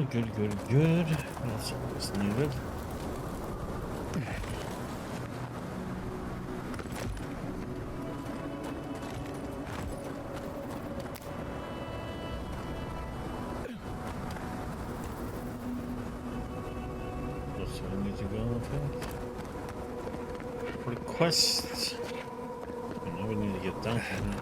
Good. That's all that's needed. That's where I need to go, I think. Request. Now we need to get down from it.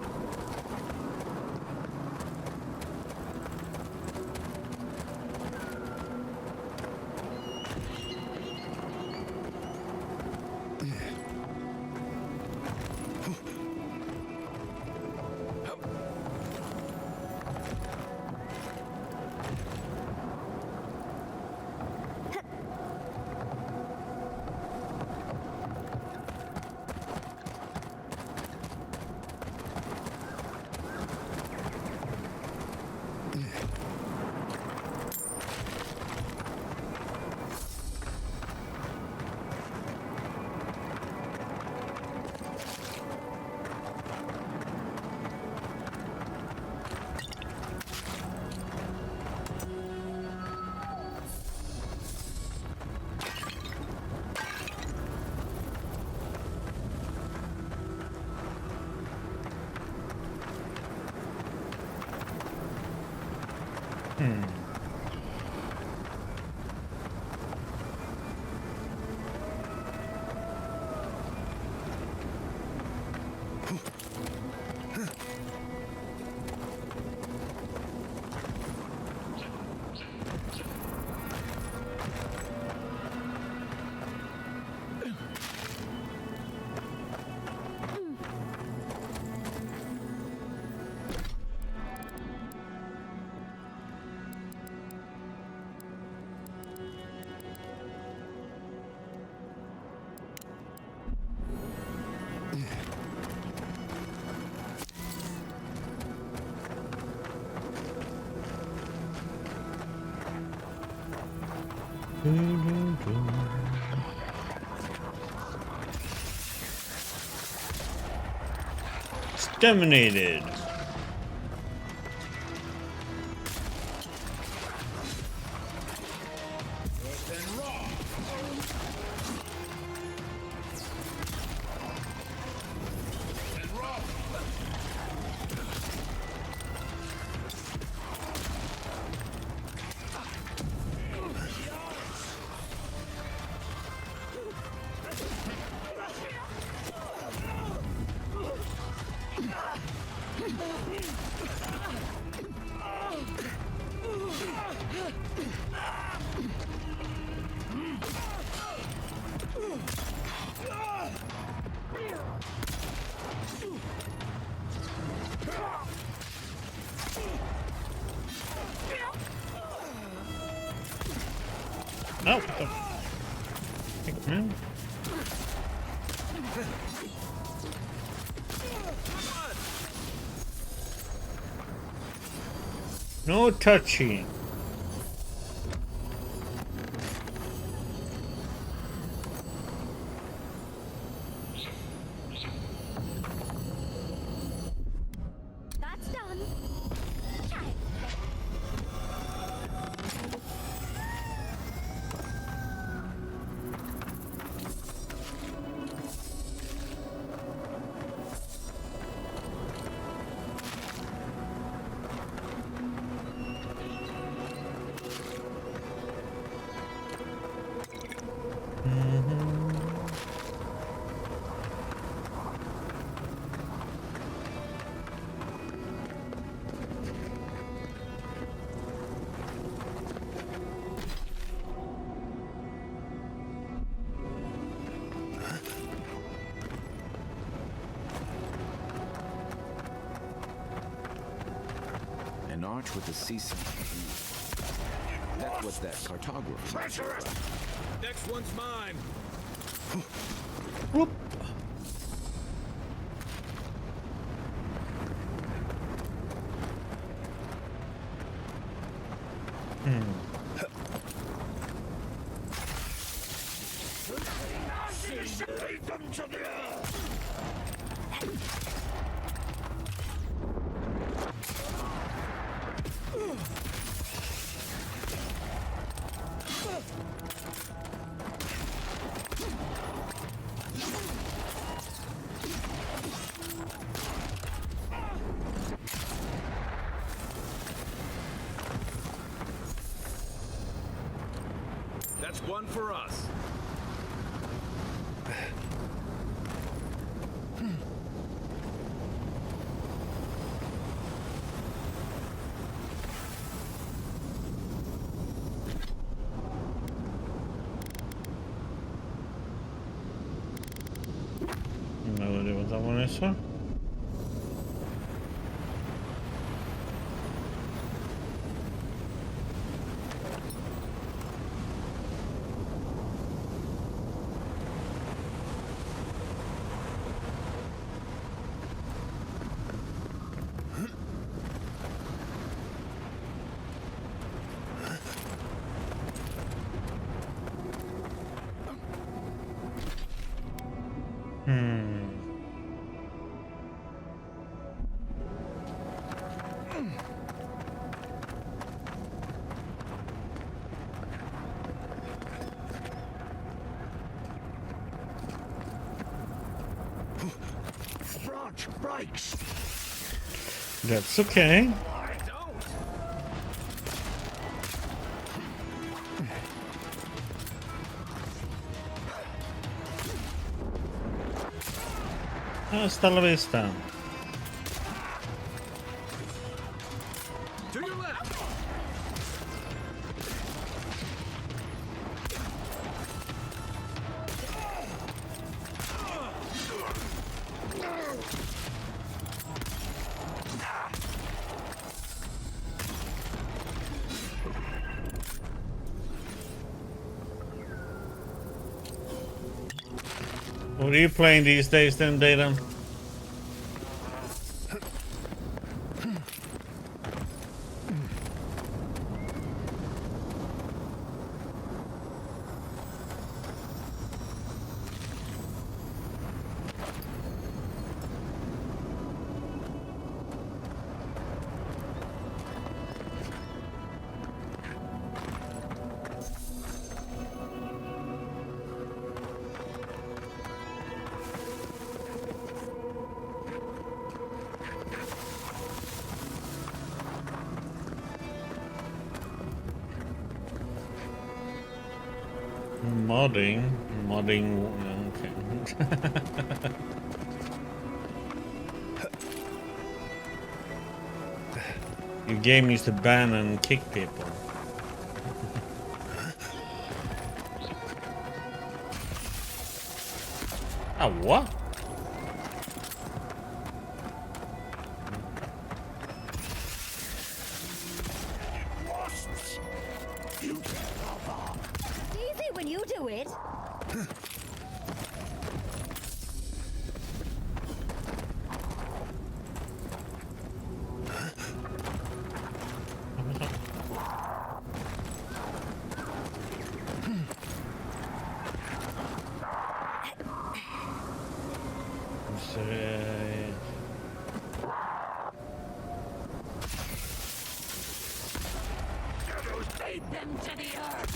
Exterminated. Oh, what the heck, man? No touching. That's done. An arch with a ceasing. That's what that cartographer. Treacherous! Next one's mine. Whoop. Beat them to the earth! That's one for us. No idea what that one is for. Front brakes. That's okay. Don't. Hasta la vista. To your left. What are you playing these days then, Data? Modding, okay. Your game used to ban and kick people. Ah, what? Easy when you do it. Lead them to the earth.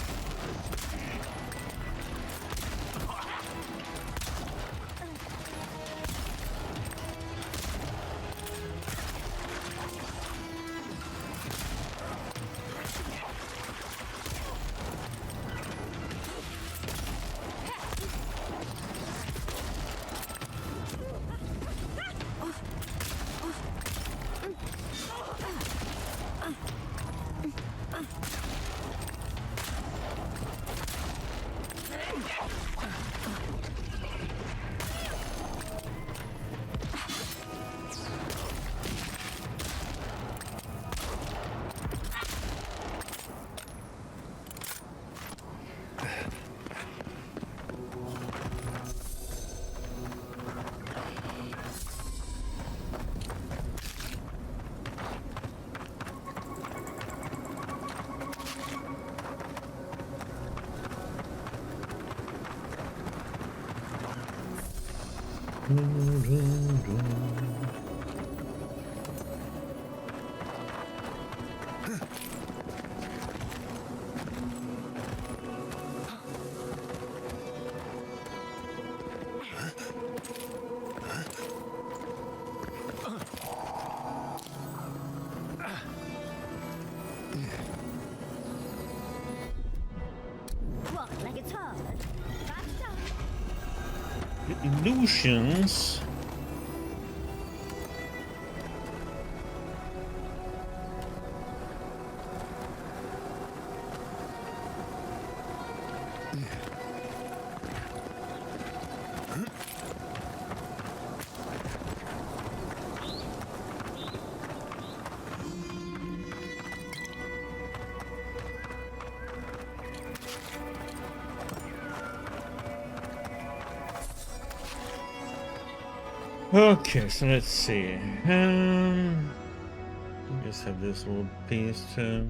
What? illusions. Okay, so let's see. I just have this little piece to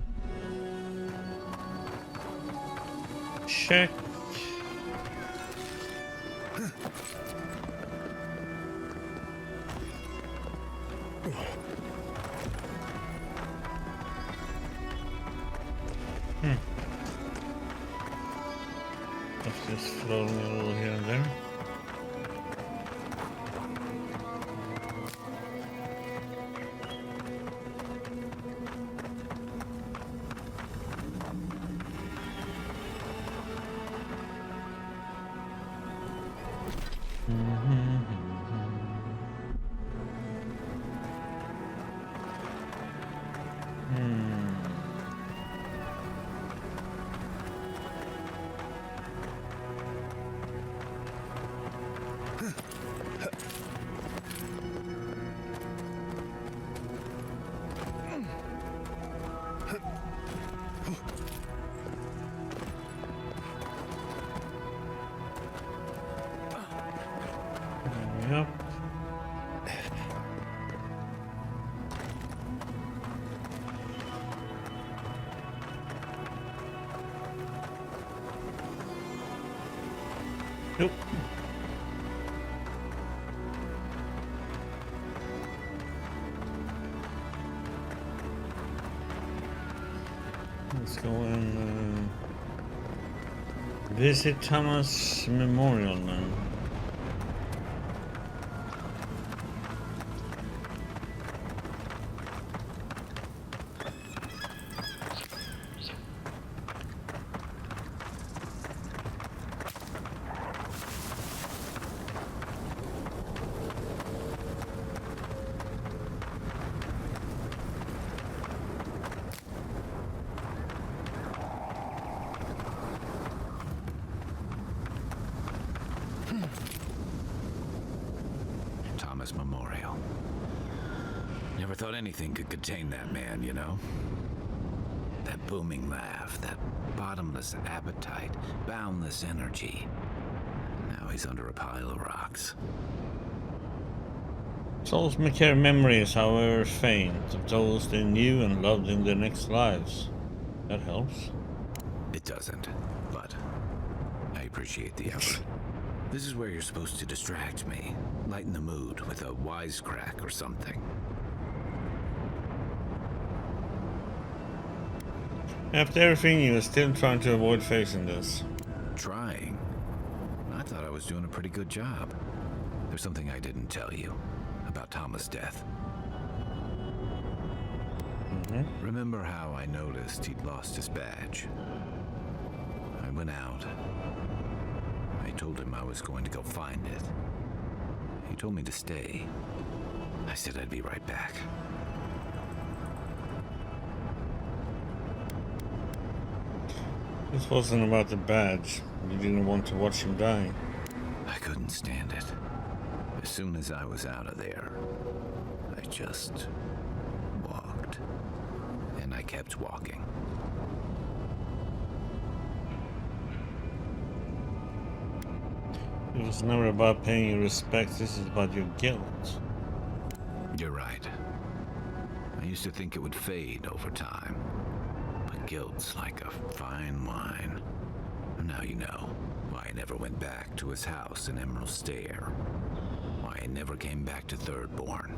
check. I've just thrown me a little here and there. Yep. Nope. Let's go and visit Thomas Memorial now. Thomas Memorial. Never thought anything could contain that man, you know? That booming laugh, that bottomless appetite, boundless energy. Now he's under a pile of rocks. Souls may carry memories, however faint, of those they knew and loved in their next lives. That helps. It doesn't, but I appreciate the effort. This is where you're supposed to distract me, lighten the mood with a wisecrack or something. After everything, you are still trying to avoid facing this. Trying? I thought I was doing a pretty good job. There's something I didn't tell you about Thomas' death. Remember how I noticed he'd lost his badge? I went out. I told him I was going to go find it. He told me to stay. I said I'd be right back. This wasn't about the badge. You didn't want to watch him die. I couldn't stand it. As soon as I was out of there, I just walked. And I kept walking. It was never about paying your respects, this is about your guilt. You're right. I used to think it would fade over time. But guilt's like a fine wine. And now you know why I never went back to his house in Emerald Stair. Why I never came back to Thirdborn.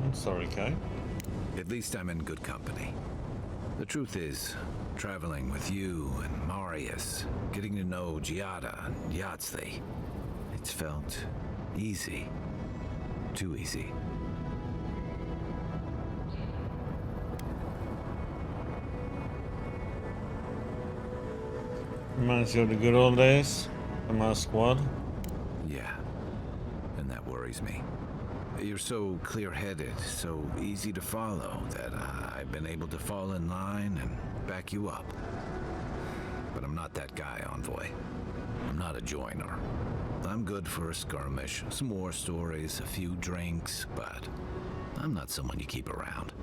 I'm sorry, Kai. At least I'm in good company. The truth is, traveling with you and Marius, getting to know Giada and Yatsli, it's felt easy. Too easy. Reminds you of the good old days? The Mouse Squad? Yeah, and that worries me. You're so clear-headed, so easy to follow, that I've been able to fall in line and back you up. But I'm not that guy, Envoy. I'm not a joiner. I'm good for a skirmish, some war stories, a few drinks, but I'm not someone you keep around.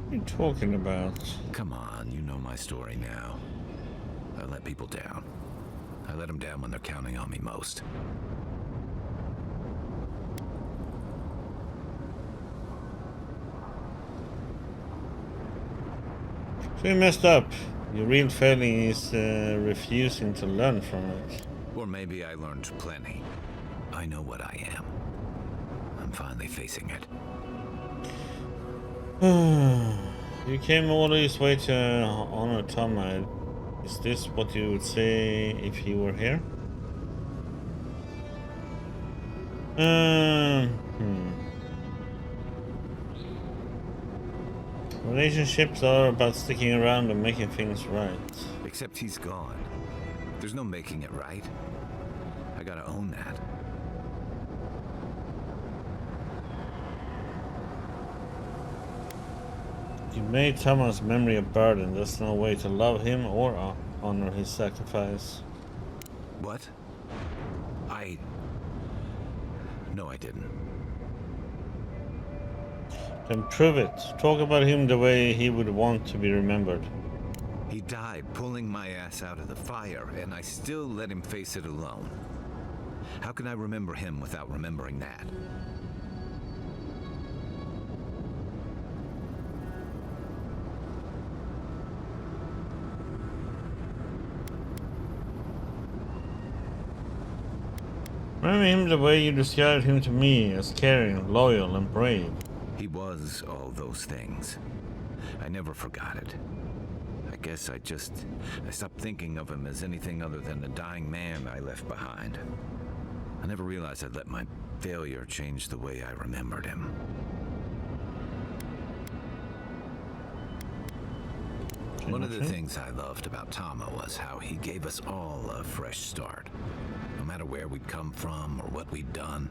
What are you talking about? Come on, you know my story now. I let people down. I let them down when they're counting on me most. So you messed up. Your real failing is refusing to learn from it. Or maybe I learned plenty. I know what I am. I'm finally facing it. You came all this way to honor Tama. Is this what you would say if he were here? Relationships are about sticking around and making things right. Except he's gone. There's no making it right. I gotta own that. You made Tama's memory a burden. There's no way to love him or honor his sacrifice. What? No, I didn't. Then prove it. Talk about him the way he would want to be remembered. He died pulling my ass out of the fire, and I still let him face it alone. How can I remember him without remembering that? Remember him the way you described him to me, as caring, loyal, and brave. He was all those things. I never forgot it. I guess I stopped thinking of him as anything other than the dying man I left behind. I never realized I'd let my failure change the way I remembered him. One of the things I loved about Tama was how he gave us all a fresh start. No matter where we'd come from or what we'd done.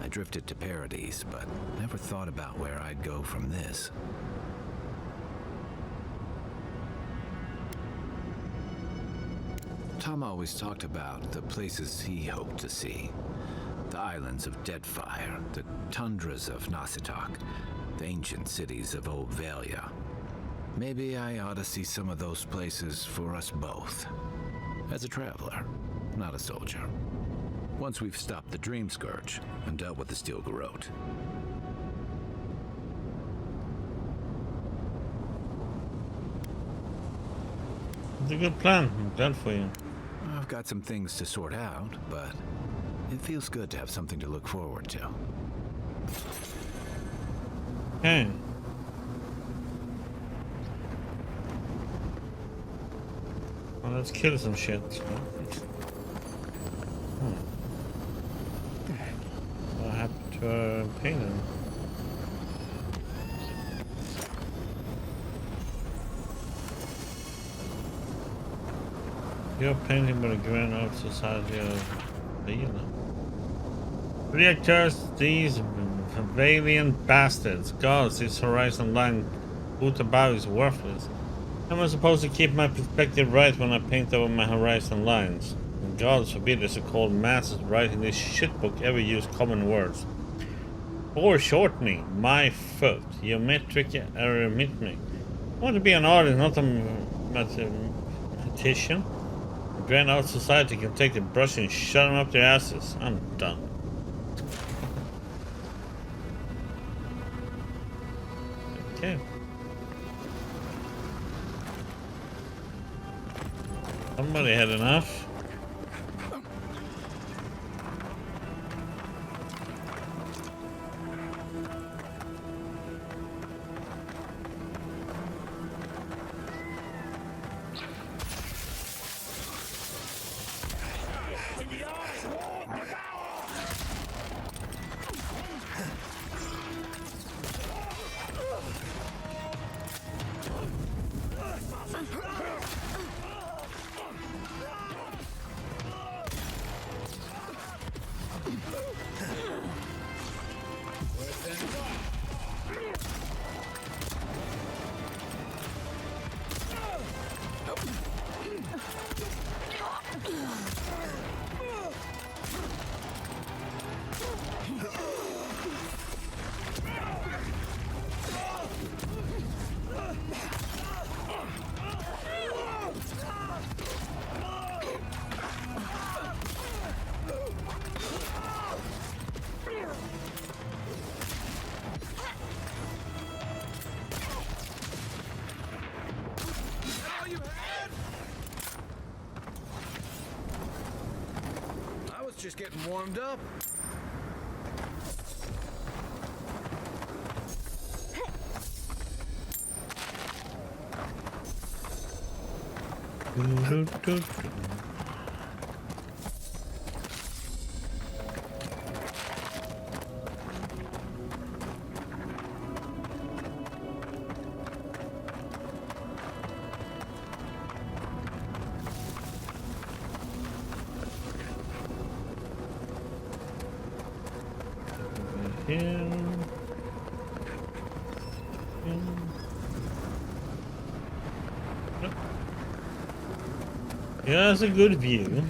I drifted to Paradise, but never thought about where I'd go from this. Tom always talked about the places he hoped to see. The islands of Deadfire, the tundras of Nasitok, the ancient cities of Old Valia. Maybe I ought to see some of those places for us both. As a traveler, not a soldier. Once we've stopped the Dream Scourge and dealt with the Steel Garrote. It's a good plan. I'm glad for you. I've got some things to sort out, but it feels good to have something to look forward to. Okay. Well, let's kill some shit. What happened to Payton? You're painting by the Grand Old Society of Vila. Reactors, these valiant bastards. Gods, this horizon line put about is worthless. How am I supposed to keep my perspective right when I paint over my horizon lines? And God forbid there's a cold masses writing this shitbook ever use common words. Foreshortening, my foot, geometric arithmetic. I want to be an artist, not a mathematician. The Grand Art Society can take the brush and shove them up their asses. I'm done. Okay. Somebody had enough. just getting warmed up. Yeah, that's a good view.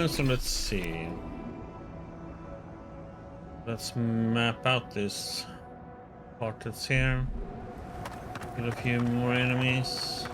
So let's see. Let's map out this part that's here. Get a few more enemies.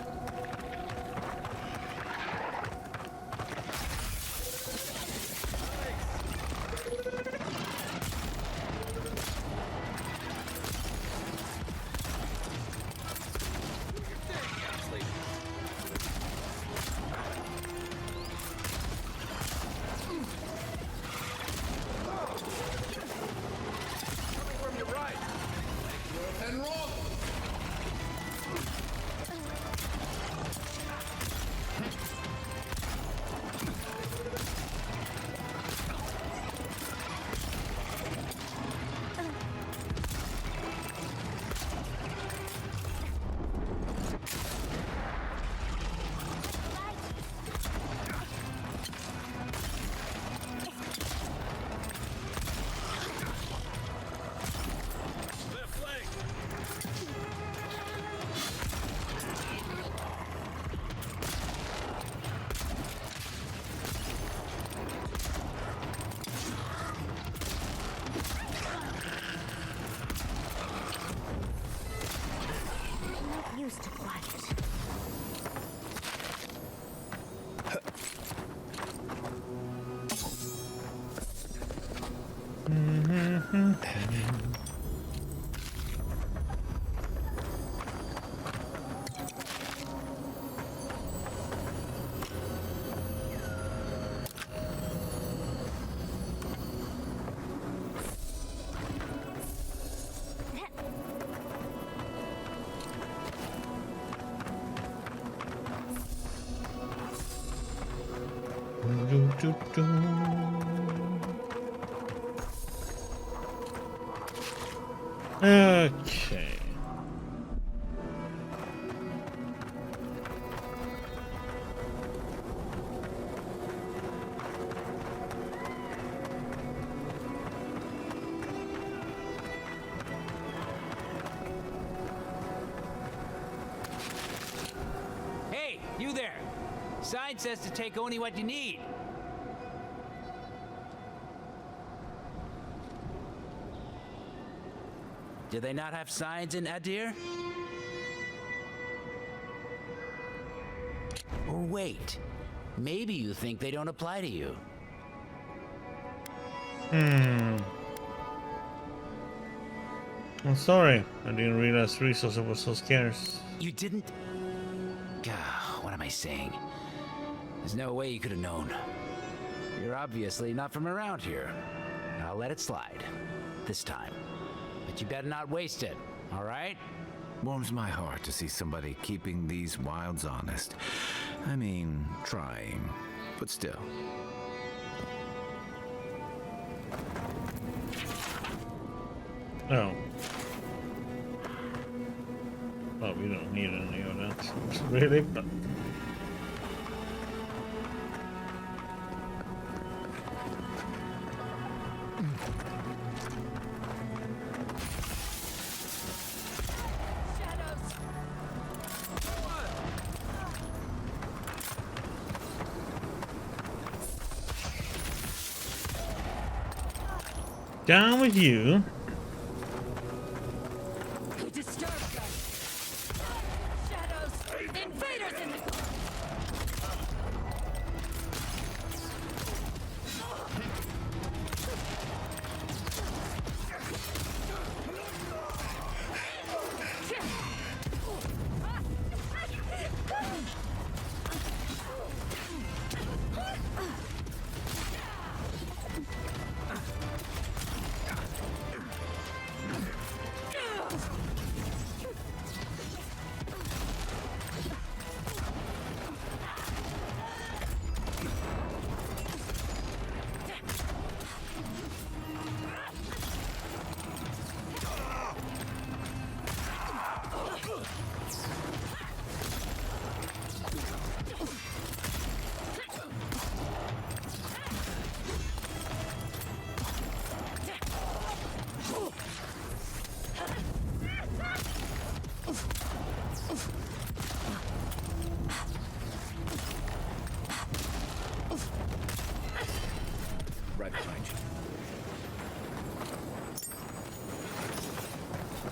Used to quiet. Okay. Hey, you there! Sign says to take only what you need. Do they not have signs in Adir? Or wait, maybe you think they don't apply to you. I'm sorry. I didn't realize resources were so scarce. You didn't? Gah, what am I saying? There's no way you could have known. You're obviously not from around here. I'll let it slide. This time. But you better not waste it, all right? Warms my heart to see somebody keeping these wilds honest. I mean, trying, but still. Oh. Well, we don't need any of that, really, but... Down with you. Who disturbed us? Shadows! Invaders in the...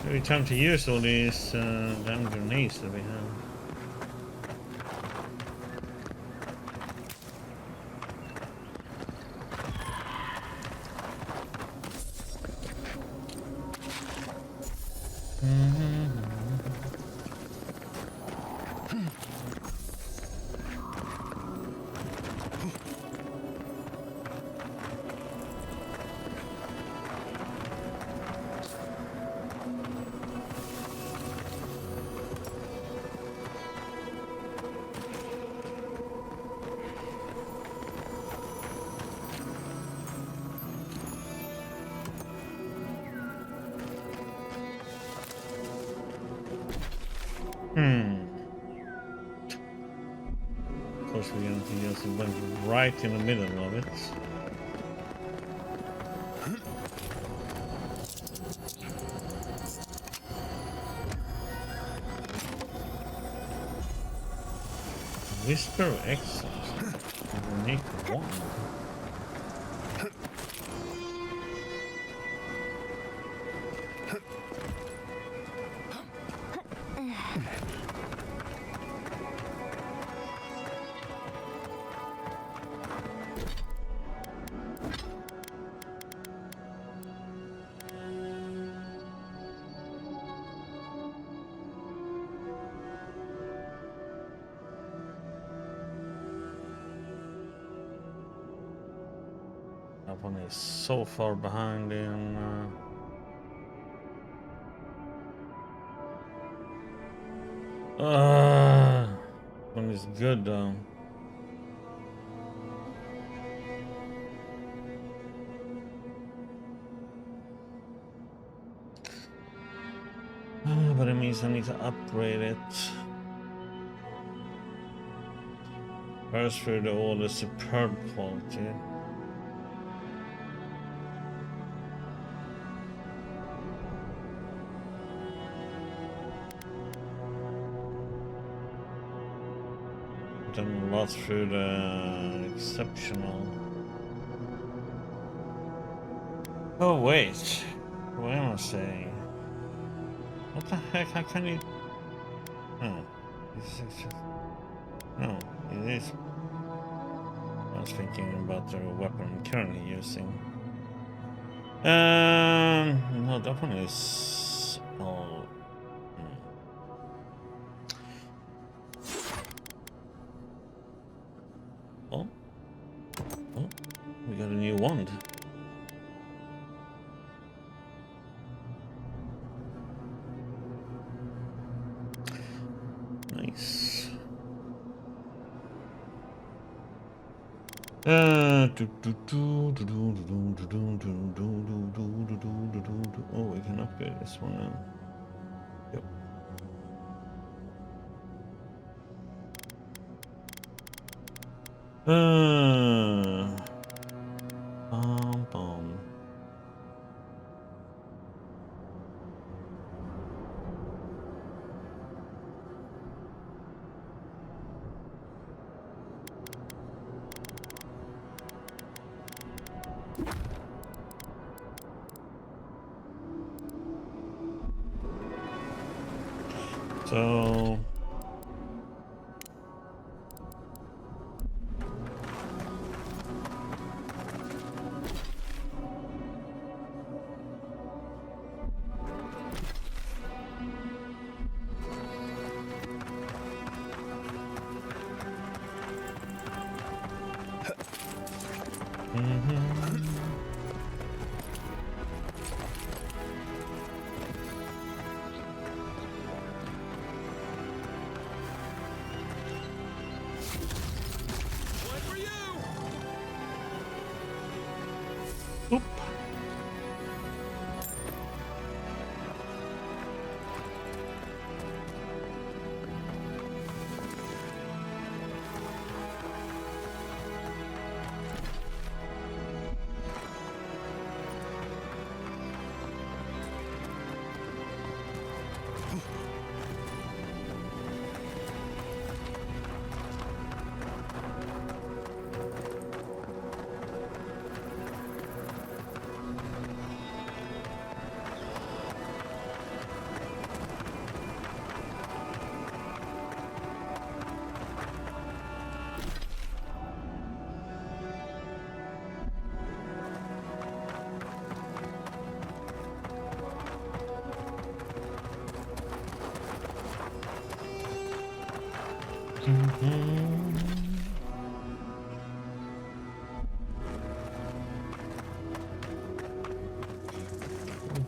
Maybe time to use all these damn grenades that we have. Of course, we're going to use a bunch right in the middle of it. Whisper exit. Unique one. That one is so far behind in. One is good though. But it means I need to upgrade it. First for the all the superb quality. Done a lot through the exceptional. Oh wait, what am I saying? What the heck? How can you? Oh, this is just... No, it is. I was thinking about the weapon I'm currently using. No, that one is. Oh. Oh, we got a new wand. Nice. Oh, we can upgrade this one now. Yep. Bomb. So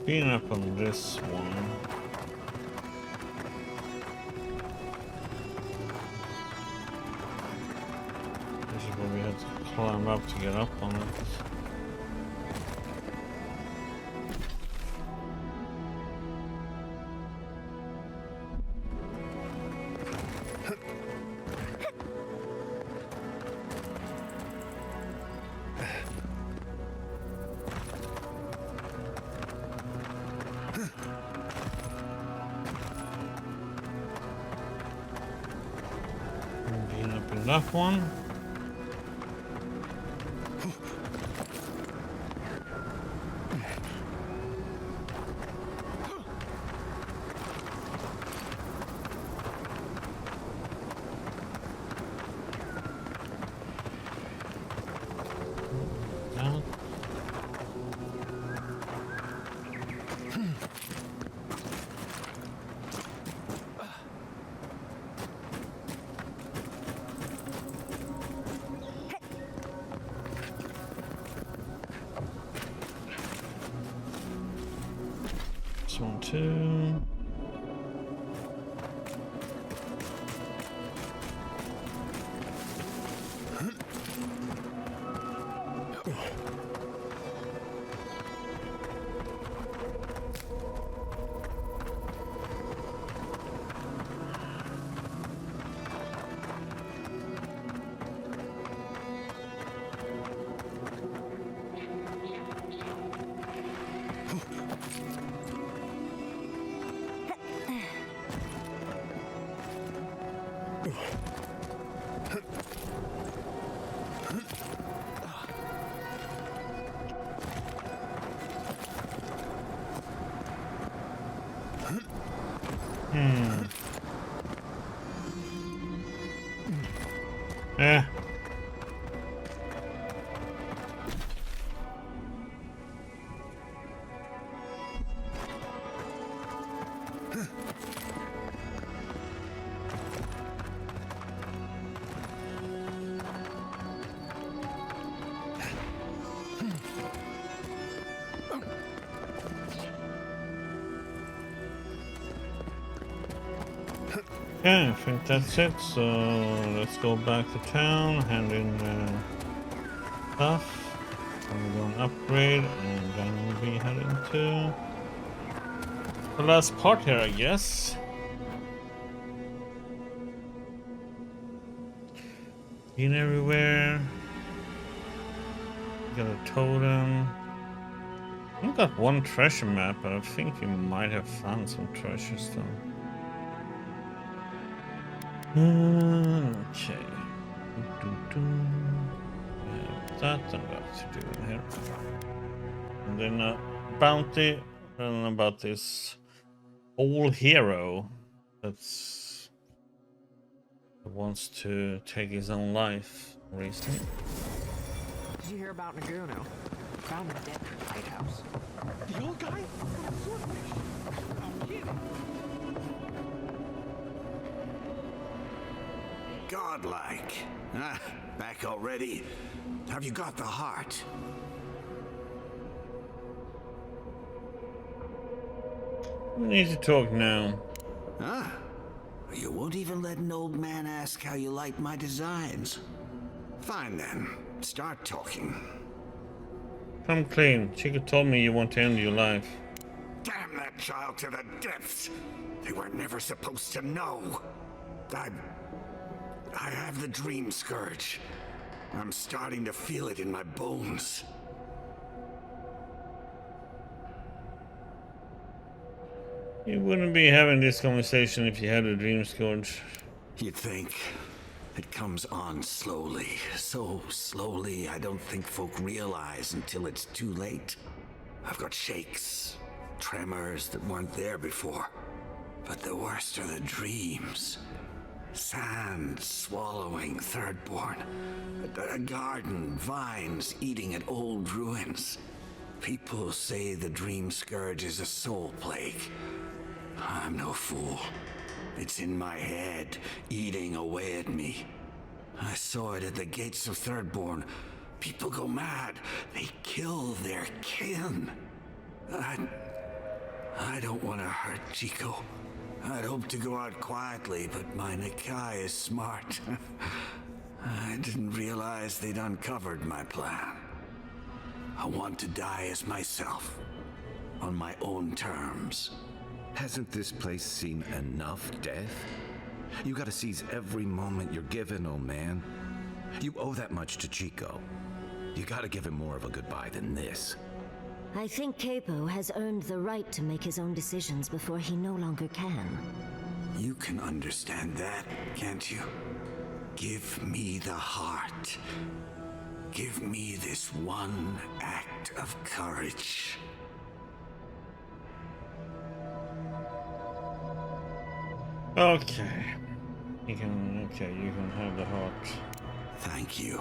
Been up on this one. This is where we had to climb up to get up on it. Been up in that one. Down. This one too. Yeah. Yeah, I think that's it. So let's go back to town, hand in stuff, and we're going to upgrade, and then we'll be heading to the last part here, I guess. Been everywhere. Got a totem. I've got one treasure map, but I think we might have found some treasure still. Okay. That and that to do in here. And then a bounty about this old hero that's wants to take his own life recently. Did you hear about Naguno? Found him dead in the lighthouse. The old guy? Swordfish. Oh, him. Godlike. Ah, back already? Have you got the heart? We need to talk now. Huh? You won't even let an old man ask how you like my designs. Fine then. Start talking. Come clean. Chica told me you want to end your life. Damn that child to the depths! They were never supposed to know. I have the dream scourge. I'm starting to feel it in my bones. You wouldn't be having this conversation if you had a dream scourge. You'd think. It comes on slowly. So slowly, I don't think folk realize until it's too late. I've got shakes, tremors that weren't there before. But the worst are the dreams. Sand swallowing thirdborn. A garden, vines eating at old ruins. People say the dream scourge is a soul plague. I'm no fool. It's in my head, eating away at me. I saw it at the gates of Thirdborn. People go mad. They kill their kin. I don't want to hurt Chico. I'd hoped to go out quietly, but my Nakai is smart. I didn't realize they'd uncovered my plan. I want to die as myself, on my own terms. Hasn't this place seen enough death? You gotta seize every moment you're given, old man. You owe that much to Chico. You gotta give him more of a goodbye than this. I think Capo has earned the right to make his own decisions before he no longer can. You can understand that, can't you? Give me the heart. Give me this one act of courage. Okay. You can have the heart. Thank you.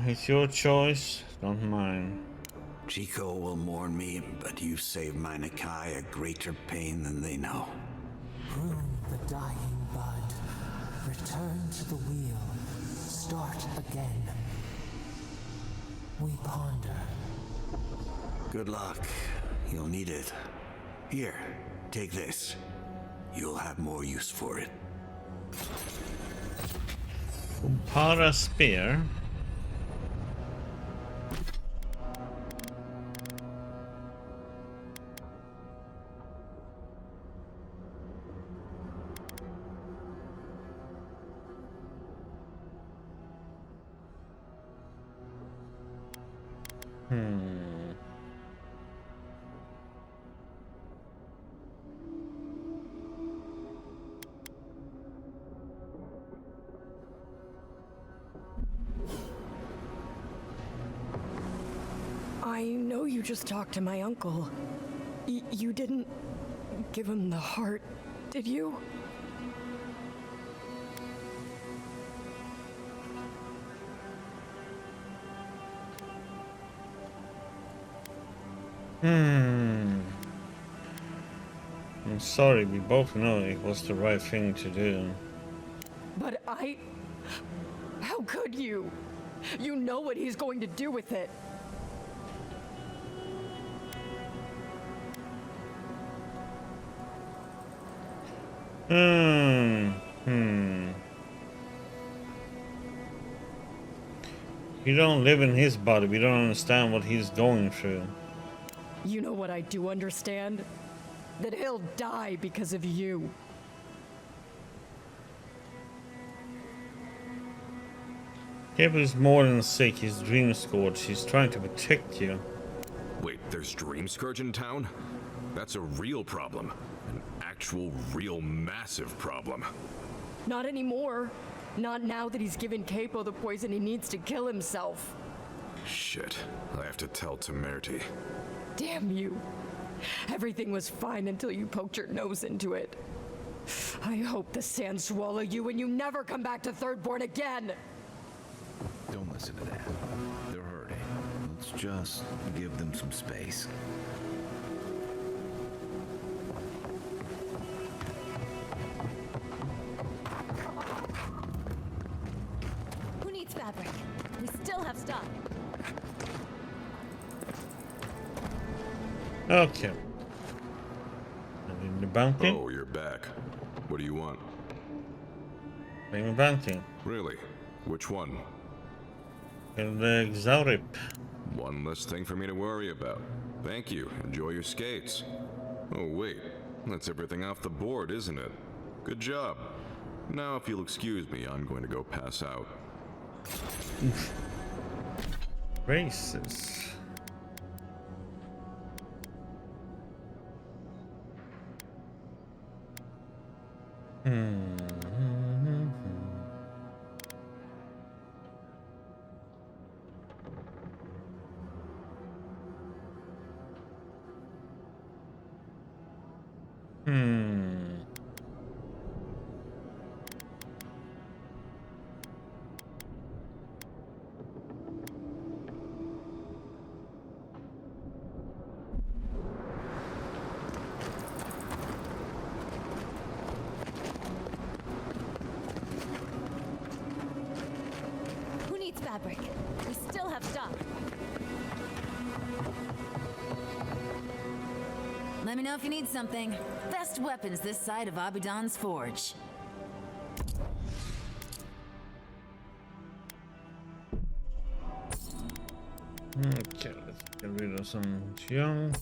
It's your choice, don't mine. Chico will mourn me, but you saved my Nakai a greater pain than they know. Prune the dying bud. Return to the wheel. Start again. We ponder. Good luck. You'll need it. Here, take this. You'll have more use for it. Umpara spear. I know you just talked to my uncle. You didn't give him the heart, did you? I'm sorry, we both know it was the right thing to do. But how could you? You know what he's going to do with it. You don't live in his body, we don't understand what he's going through. You know what I do understand? That he'll die because of you. Gabriel's more than sick, he's dream scourged, he's trying to protect you. Wait, there's Dream Scourge in town? That's a real problem. An actual, real, massive problem. Not anymore. Not now that he's given Capo the poison he needs to kill himself. Shit, I have to tell Temerity. Damn you. Everything was fine until you poked your nose into it. I hope the sands swallow you and you never come back to Thirdborn again! Don't listen to that. They're hurting. Let's just give them some space. Who needs fabric? We still have stock. Okay. And the bounty? Oh, you're back. What do you want? Claim a bounty. Really? Which one? And the Exaurip. One less thing for me to worry about. Thank you. Enjoy your skates. Oh, wait. That's everything off the board, isn't it? Good job. Now, if you'll excuse me, I'm going to go pass out. Races. fabric. We still have stock. Let me know if you need something. Best weapons this side of Abidan's forge. Okay, let's get rid of some junk.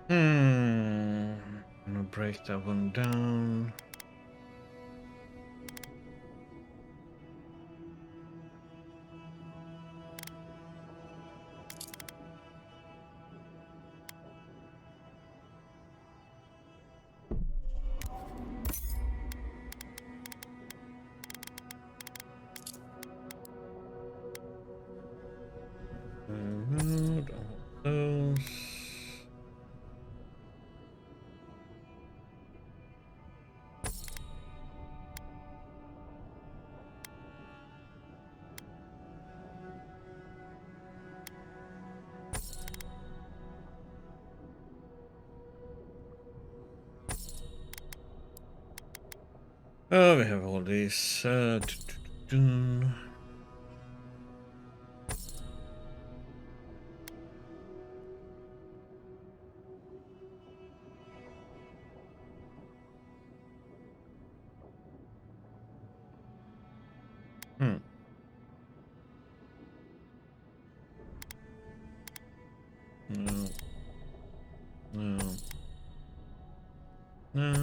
I'm gonna break that one down. Avowed, all those. Oh, we have all these. No. No. No.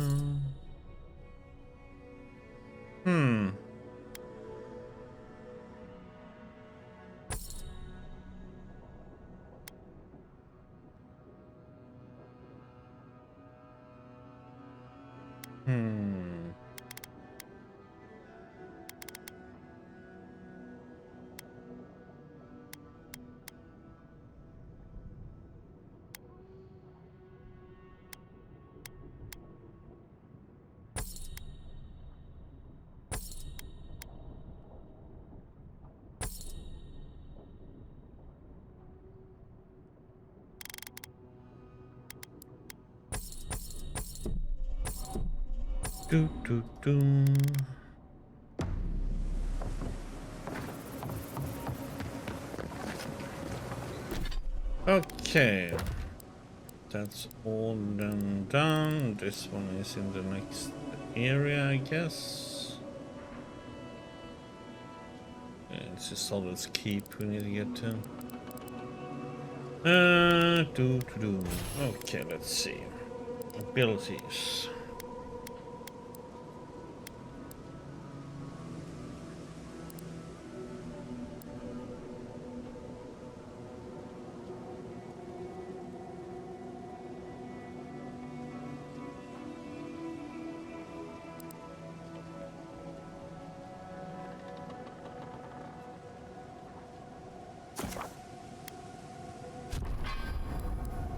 Do do do. Okay, that's all done. This one is in the next area, I guess. It's a solid keep we need to get to. Okay, let's see. Abilities.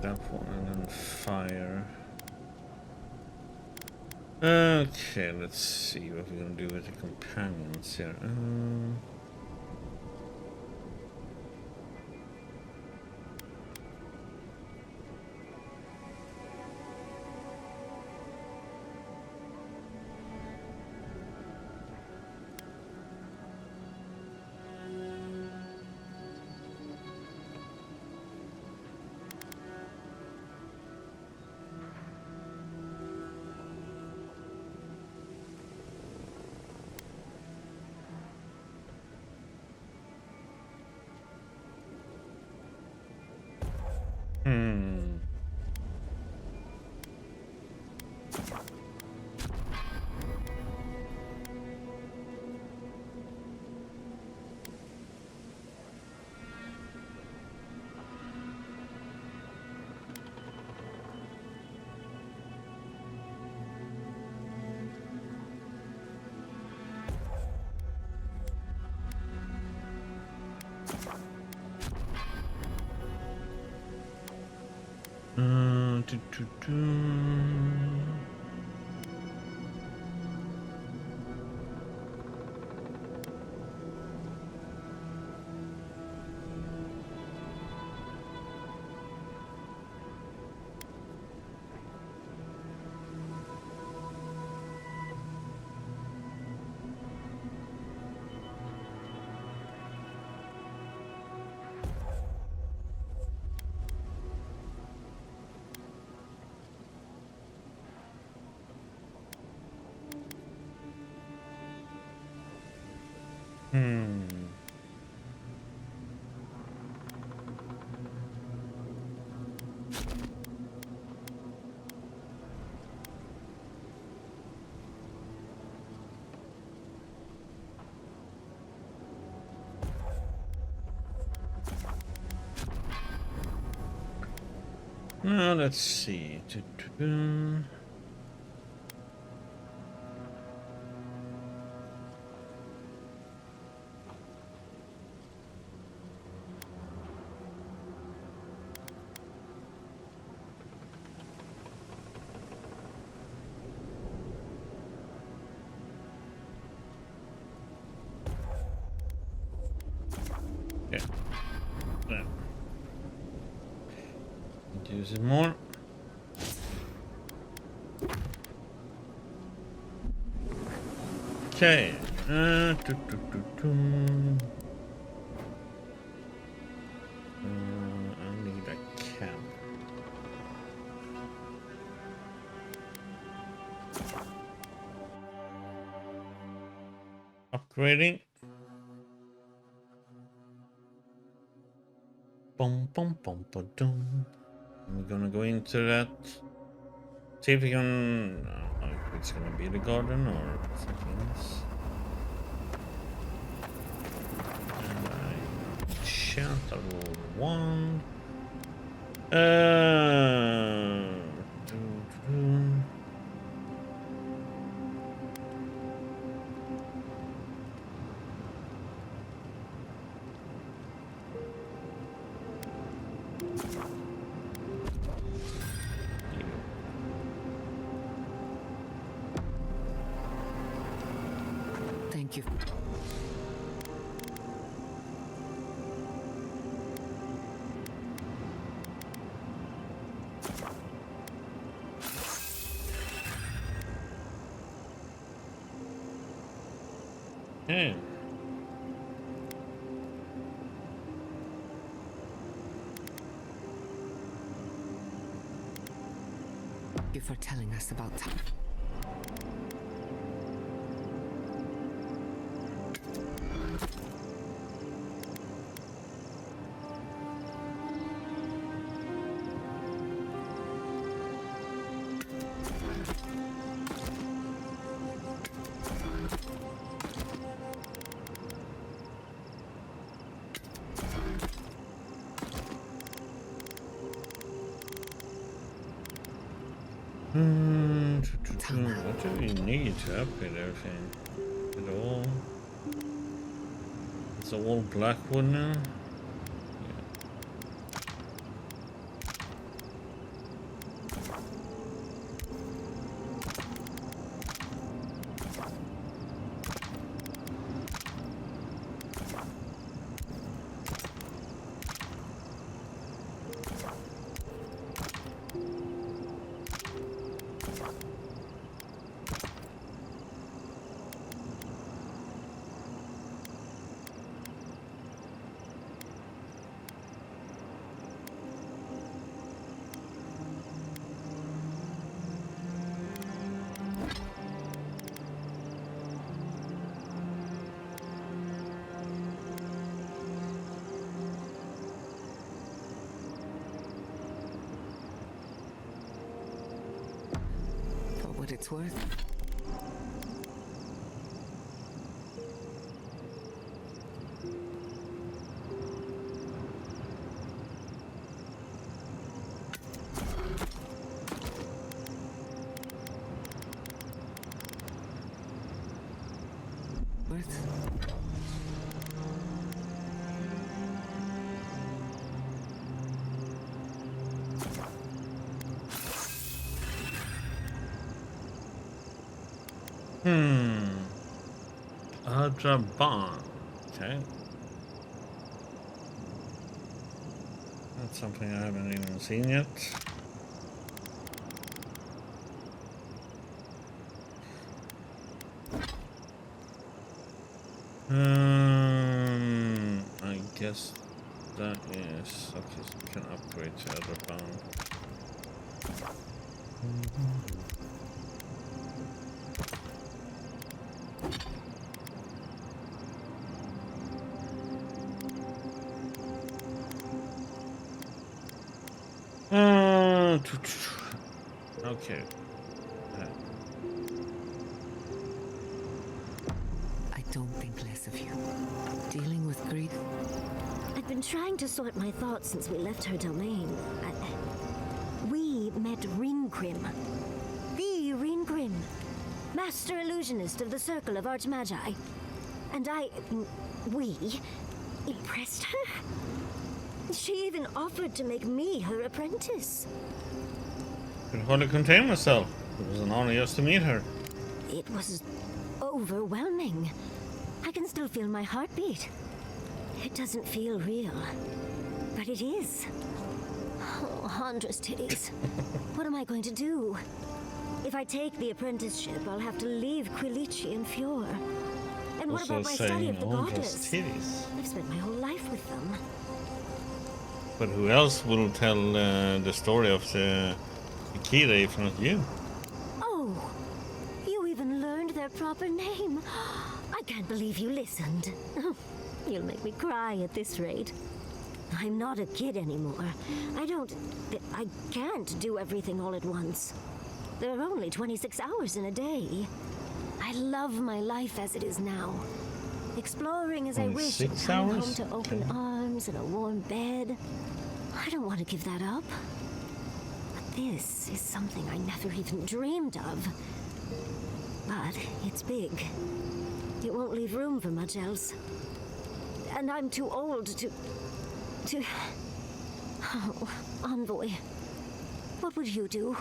That one and then fire. Okay, let's see what we're gonna do with the companions here. Now let's see. Okay. There. Use it more. Okay. I need a camp. Upgrading. Bum bum bum ba dum. I'm gonna go into that. See if we can. If it's gonna be the garden or something else. And I enchant a roll one. Thank you. Okay. Thank you for telling us about time. What do we need to upgrade everything? At all? It's all black wood now? What it's worth. Ultra bond. Okay. That's something I haven't even seen yet. I guess that is okay. So we can upgrade to other bond. Okay. I don't think less of you. Dealing with grief. I've been trying to sort my thoughts since we left her domain. We met Ringrim. The Ringrim. Master illusionist of the Circle of Archmagi. And we impressed her? She even offered to make me her apprentice. I could hardly contain myself. It was an honor just to meet her. It was overwhelming. I can still feel my heartbeat. It doesn't feel real, but it is. Oh, Handra's titties. What am I going to do? If I take the apprenticeship, I'll have to leave Quilici and Fjord. And what about my study of the goddess? Titties. I've spent my whole life with them. But who else will tell the story of the Akira if not you? Oh, you even learned their proper name. I can't believe you listened. You'll make me cry at this rate. I'm not a kid anymore. I can't do everything all at once. There are only 26 hours in a day. I love my life as it is now. Exploring as I wish, 6 coming hours? home to open arms and a warm bed. I don't want to give that up. But this is something I never even dreamed of. But it's big. It won't leave room for much else. And I'm too old to... Oh, Envoy. What would you do?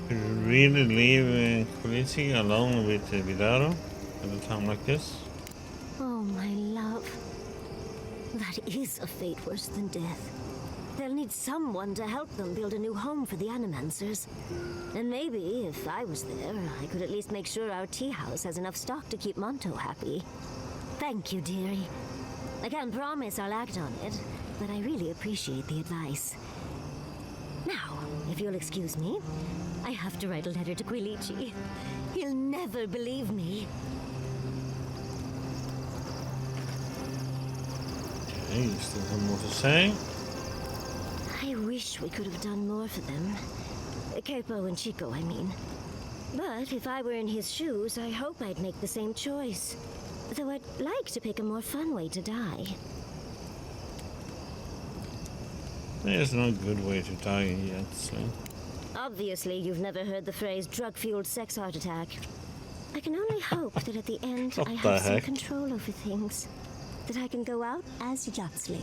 Could you really leave Quilici alone with Vidaro at a time like this? Oh, my love. That is a fate worse than death. They'll need someone to help them build a new home for the Animancers. And maybe, if I was there, I could at least make sure our tea house has enough stock to keep Monto happy. Thank you, dearie. I can't promise I'll act on it, but I really appreciate the advice. Now, if you'll excuse me, I have to write a letter to Quilici. He'll never believe me. Okay, you still have more to say? I wish we could have done more for them. Capo and Chico, I mean. But if I were in his shoes, I hope I'd make the same choice. Though I'd like to pick a more fun way to die. There's no good way to die yet, so... Obviously, you've never heard the phrase drug-fueled sex heart attack. I can only hope that at the end I have some control over things. That I can go out as Yatsley.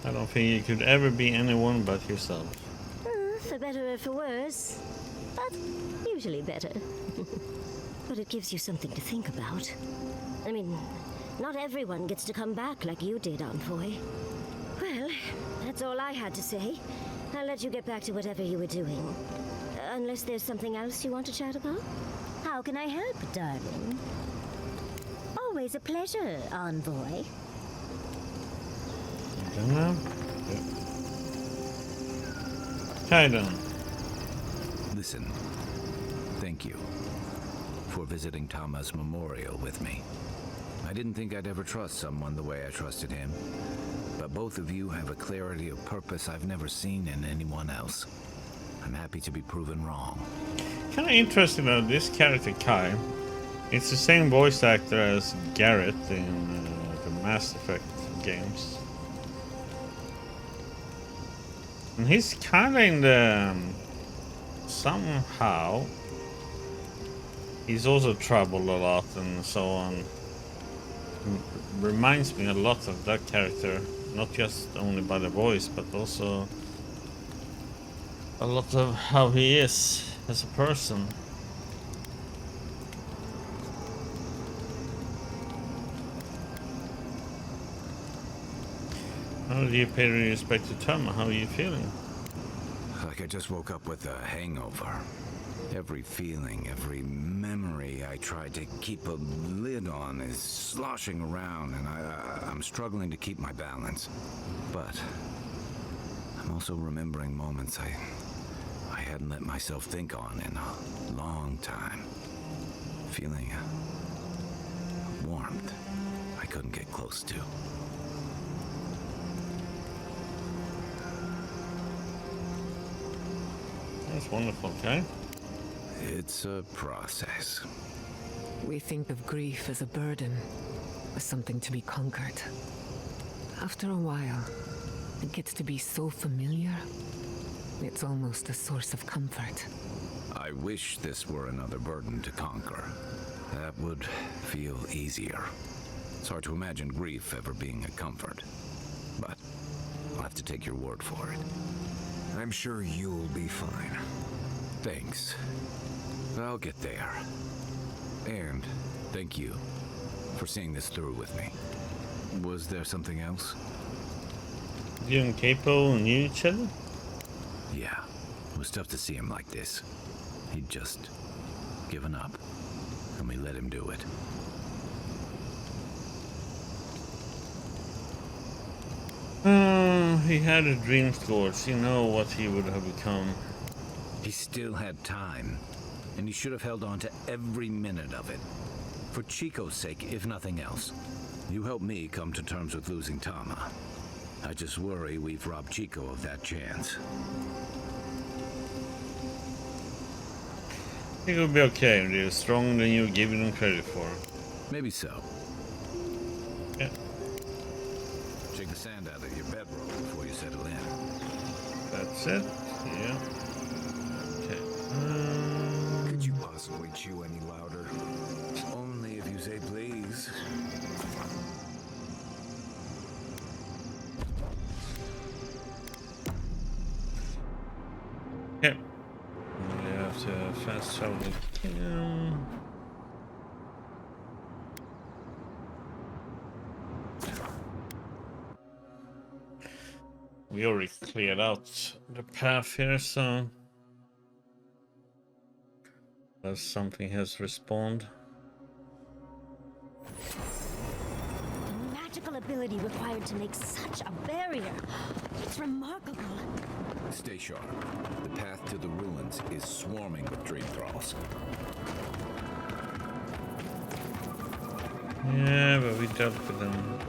I don't think you could ever be anyone but yourself. For better or for worse. But usually better. But it gives you something to think about. I mean, not everyone gets to come back like you did, Envoy. Well, that's all I had to say. I'll let you get back to whatever you were doing. Unless there's something else you want to chat about? How can I help, darling? Always a pleasure, Envoy. Done now? Yep. Kaiden. Listen, thank you for visiting Tama's memorial with me. I didn't think I'd ever trust someone the way I trusted him, but both of you have a clarity of purpose I've never seen in anyone else. I'm happy to be proven wrong. Kind of interesting though, this character Kai, it's the same voice actor as Garrett in the Mass Effect games. And he's kind of in the... somehow... He's also traveled a lot and so on. Reminds me a lot of that character. Not just only by the voice, but also... a lot of how he is as a person. How do you pay respect to Tama? How are you feeling? Like I just woke up with a hangover. Every feeling, every memory memory I tried to keep a lid on is sloshing around, and I'm struggling to keep my balance. But I'm also remembering moments I hadn't let myself think on in a long time. Feeling a warmth I couldn't get close to. That's wonderful, okay? It's a process. We think of grief as a burden, as something to be conquered. After a while, it gets to be so familiar, it's almost a source of comfort. I wish this were another burden to conquer. That would feel easier. It's hard to imagine grief ever being a comfort. But I'll have to take your word for it. I'm sure you'll be fine. Thanks. I'll get there. And thank you for seeing this through with me. Was there something else? You and Capo knew each other? Yeah. It was tough to see him like this. He'd just given up, and we let him do it. He had a dream, Scorch. You know what he would have become. He still had time, and he should have held on to every minute of it. For Chico's sake, if nothing else. You helped me come to terms with losing Tama. I just worry we've robbed Chico of that chance. I think it'll be okay. They're stronger than you're giving them credit for. Maybe so. Yeah. Shake the sand out of your bedroll before you settle in. That's it. Yeah. Okay. Could you possibly chew any louder? Only if you say please. Okay. We have to fast travel again. We already cleared out the path here, so unless something has respawned. The magical ability required to make such a barrier. It's remarkable. Stay sharp. The path to the ruins is swarming with dream thralls. Yeah, but we dealt with them.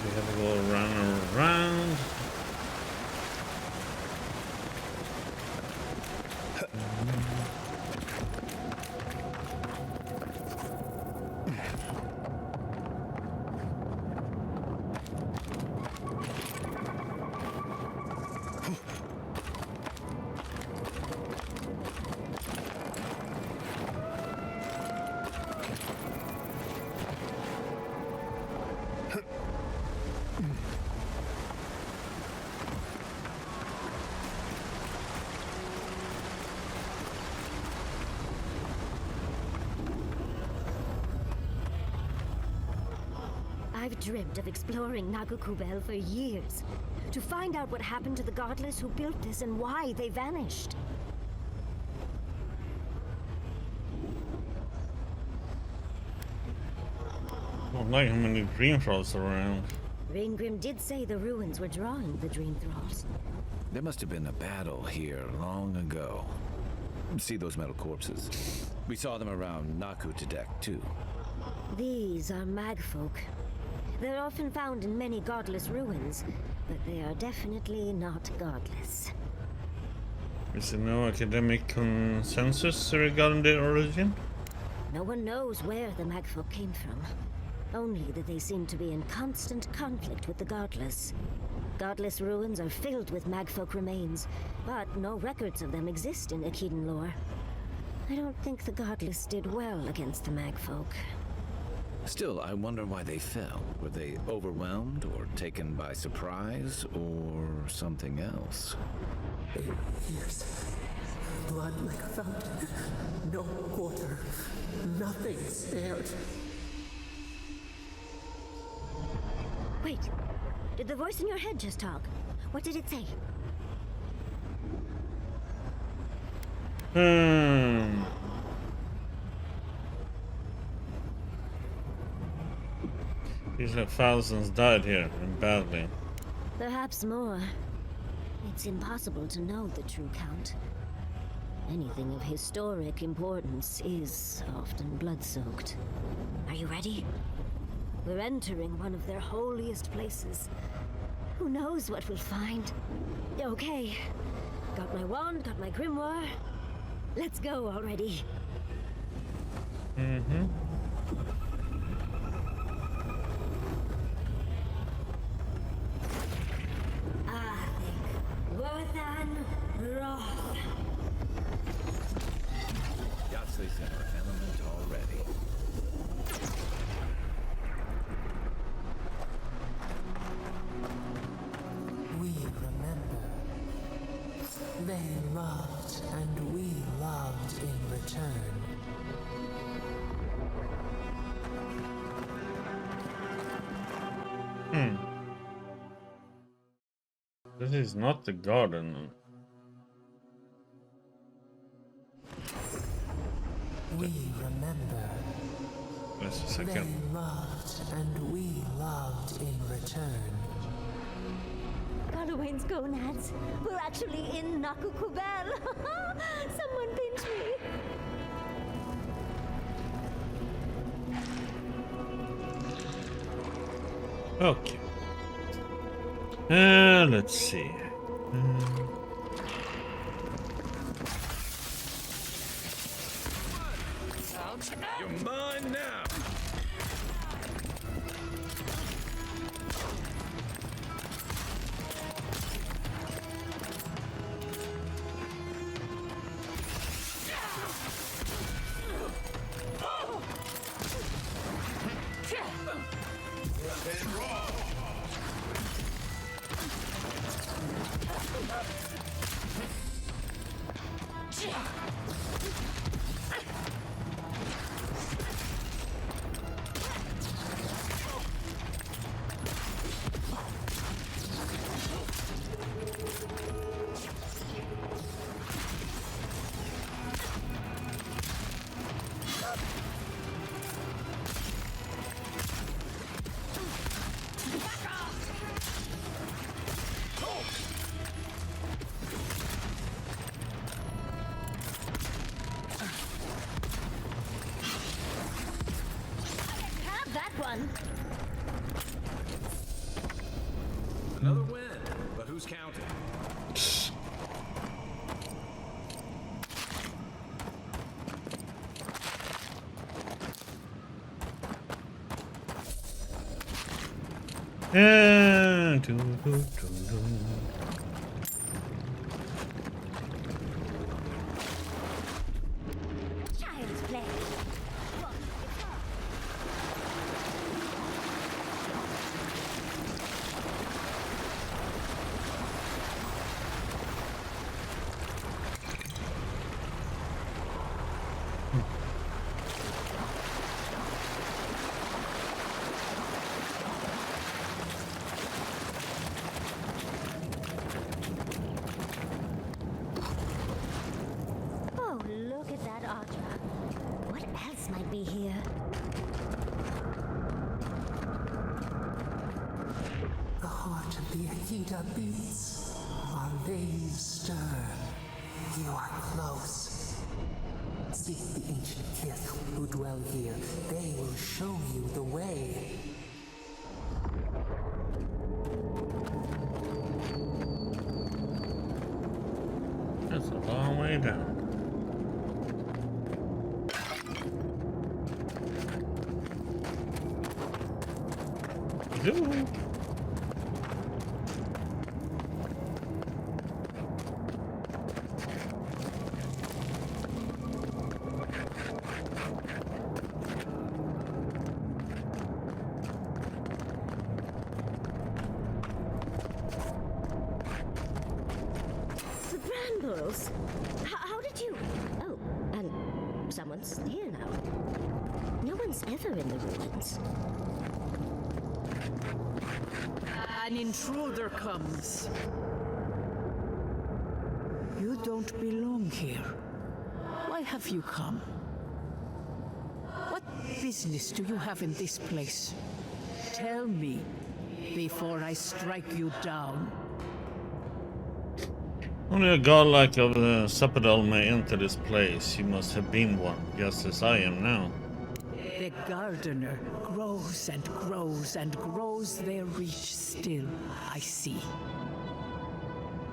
We have to go around. I've dreamt of exploring Nagakubel for years, to find out what happened to the godless who built this and why they vanished. I don't like how many dream thralls are around. Raingrim did say the ruins were drawing the dream thralls. There must have been a battle here long ago. See those metal corpses? We saw them around Naku Tedek, too. These are magfolk. They're often found in many godless ruins, but they are definitely not godless. Is there no academic consensus regarding their origin? No one knows where the magfolk came from. Only that they seem to be in constant conflict with the godless. Godless ruins are filled with magfolk remains, but no records of them exist in Akedan lore. I don't think the godless did well against the magfolk. Still, I wonder why they fell. Were they overwhelmed or taken by surprise or something else? 8 years. Blood like a fountain. No quarter. Nothing spared. Wait. Did the voice in your head just talk? What did it say? These are thousands died here, and badly. Perhaps more. It's impossible to know the true count. Anything of historic importance is often blood-soaked. Are you ready? We're entering one of their holiest places. Who knows what we'll find? Okay. Got my wand, got my grimoire. Let's go already. Mm-hmm. Yahtzee in our element already. We remember. They loved, and we loved in return. This is not the garden. We remember. Just a second. They loved, and we loved in return. Gardawain's gonads. We're actually in Nakukubel. Someone pinch me. Okay. Let's see. You're mine now! Another win, but who's counting? Child's play. Oh, look at that Audra. What else might be here? The heart of the Akita beats. Our veins stir. You are close. Seek the ancient kith who dwell here. They will show you the way. That's a long way down. Yoo. jewels. How did you... Oh, and someone's here now. No one's ever in the ruins. An intruder comes. You don't belong here. Why have you come? What business do you have in this place? Tell me before I strike you down. Only a god like Sappadal may enter this place. You must have been one, just as I am now. The gardener grows and grows and grows their reach still, I see.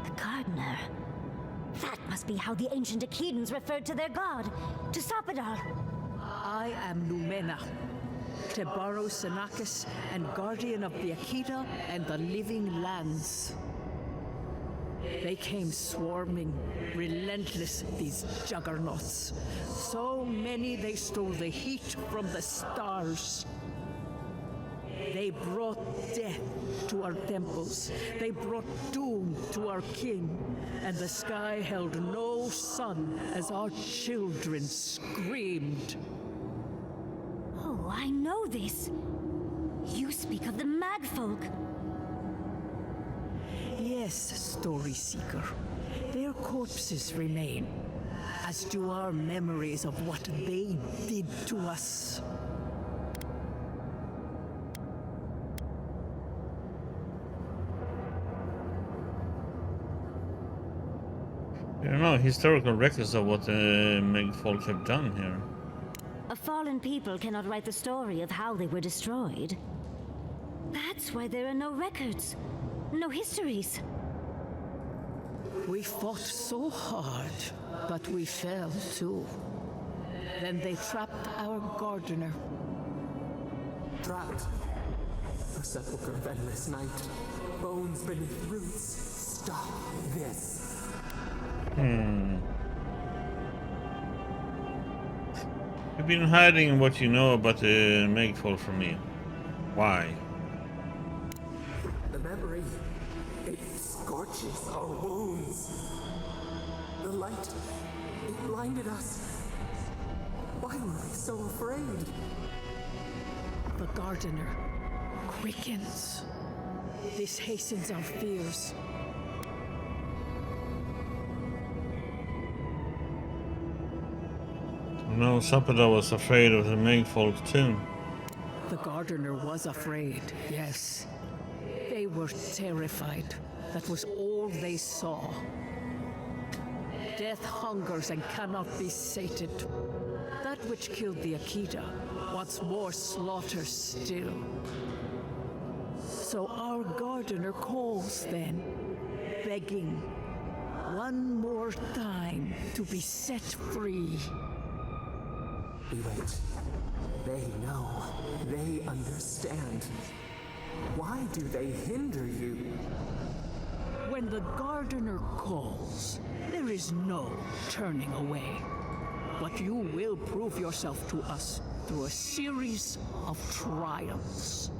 The gardener. That must be how the ancient Akedans referred to their god, to Sappadal. I am Numena, Tebaro Senakis, and guardian of the Akita and the living lands. They came swarming, relentless, these juggernauts. So many they stole the heat from the stars. They brought death to our temples. They brought doom to our king. And the sky held no sun as our children screamed. Oh, I know this. You speak of the Magfolk. Yes, Story Seeker. Their corpses remain, as do our memories of what they did to us. I don't know, historical records of what the Magfolk have done here. A fallen people cannot write the story of how they were destroyed. That's why there are no records, no histories. We fought so hard, but we fell too. Then they trapped our gardener. Trapped. A sepulchre of endless night. Bones beneath roots. Stop this. You've been hiding what you know about the Magfolk from me. Why? The memory, it scorches our wounds. The light, it blinded us. Why were we so afraid? The gardener quickens. This hastens our fears. No, Sappadal was afraid of the Magfolk too. The gardener was afraid, yes. They were terrified. That was all they saw. Death hungers and cannot be sated. That which killed the Akita wants more slaughter still. So our gardener calls then, begging one more time to be set free. We wait. They know. They understand. Why do they hinder you? When the gardener calls, there is no turning away. But you will prove yourself to us through a series of trials.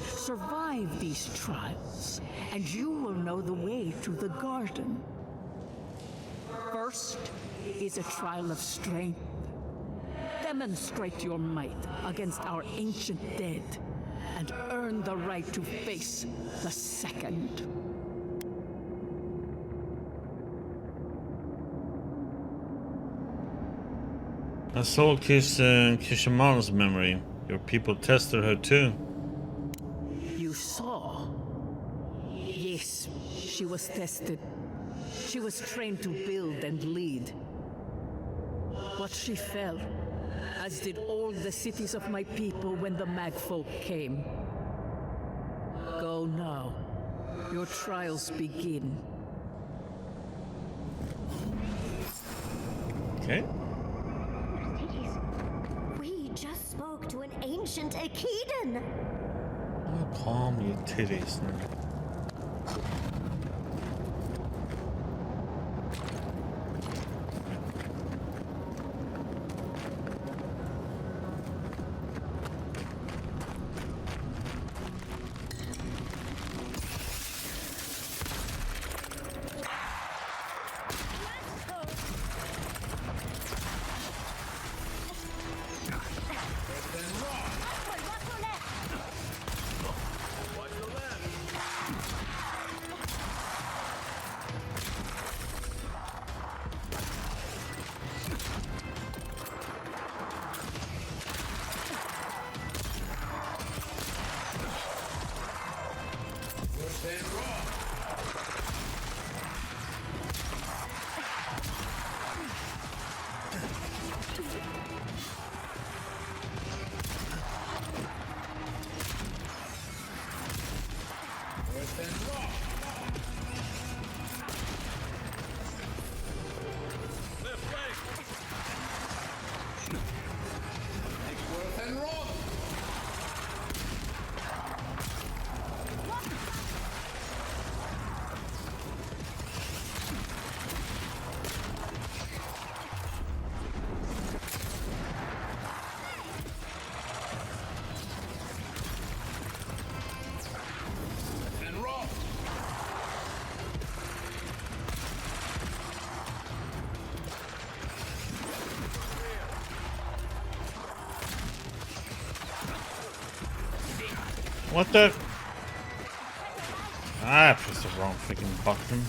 Survive these trials, and you will know the way to the garden. First is a trial of strength. Demonstrate your might against our ancient dead, and earn the right to face the second. I saw Kishiman's memory. Your people tested her too. You saw? Yes, she was tested. She was trained to build and lead. But she fell, as did all the cities of my people when the Magfolk came. Go now. Your trials begin. Okay. We just spoke to an ancient Akedan. Oh, calm your titties now. What the? Ah, I pressed the wrong freaking button.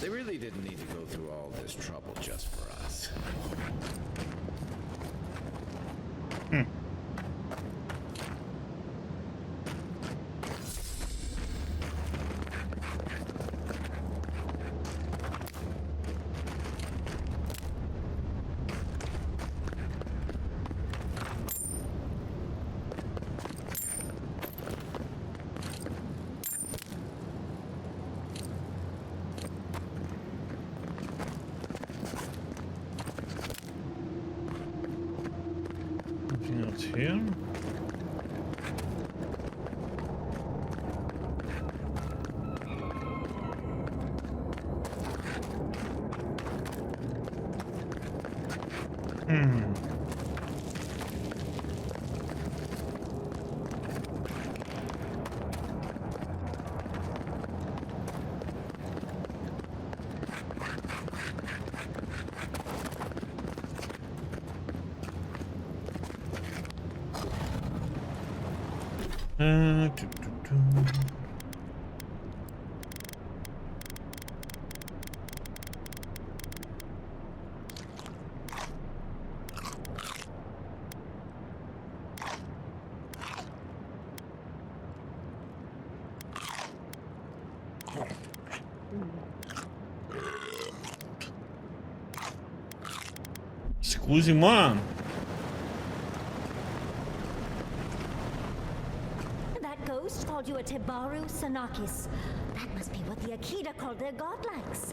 They really didn't need to go through all this trouble just for us. Anything else here? Doo, doo, doo. Excusez-moi. That ghost called you a Tebaru Sanakis. That must be what the Akita called their godlikes.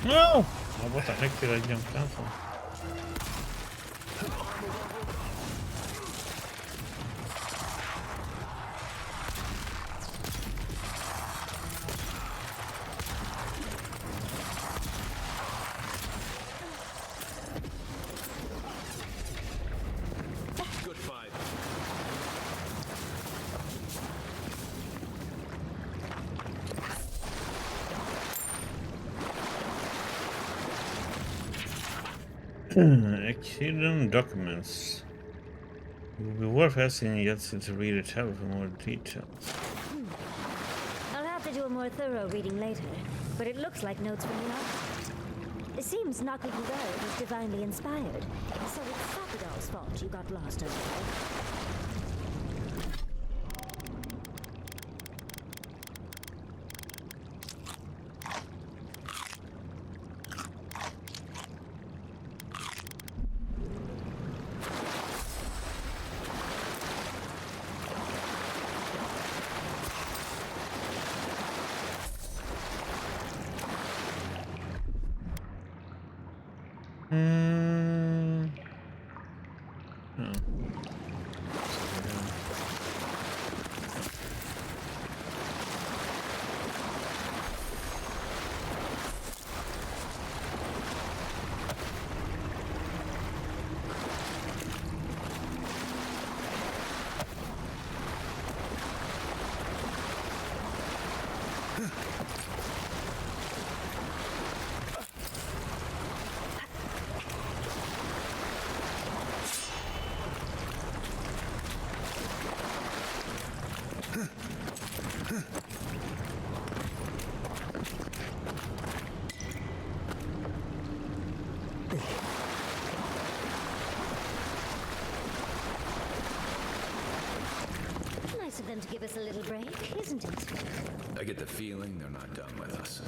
No! Oh, what the heck did I jump down for? Good fight. Hidden documents. It will be worth asking Yatsi to read it out for more details. I'll have to do a more thorough reading later, but it looks like notes from the archive. It seems Naki Hurel was divinely inspired, so it's Sapadal's fault you got lost over there. Nice of them to give us a little break, isn't it? I get the feeling they're not done with us.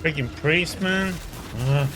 Freaking priest, man. Ugh.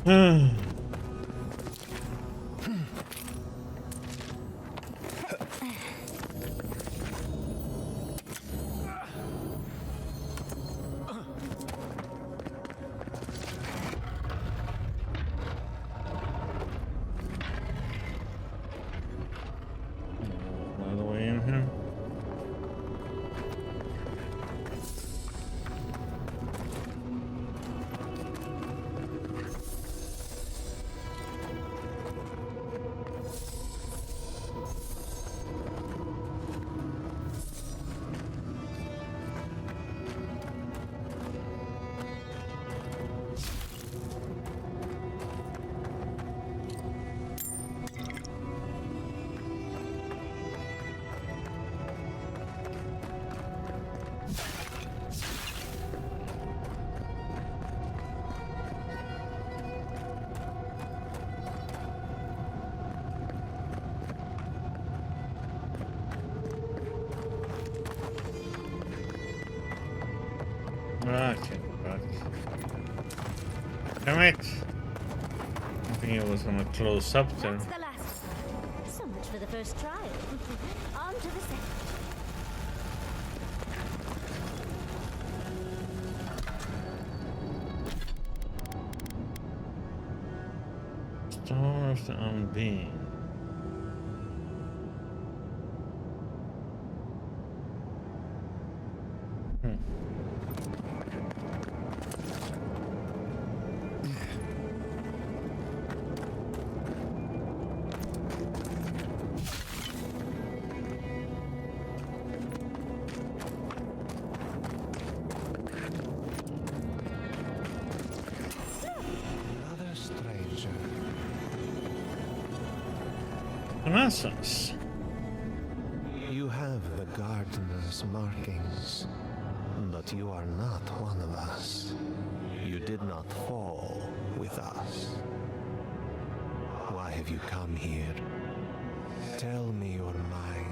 Another way in here. Okay, back. Damn it! I think it was gonna close up there. That's the last. So much for the first try. On to the second. Star of the Unbeing. Another stranger. Renaissance. You have the gardener's markings, but you are not one of us. You did not fall with us. Why have you come here? Tell me your mind.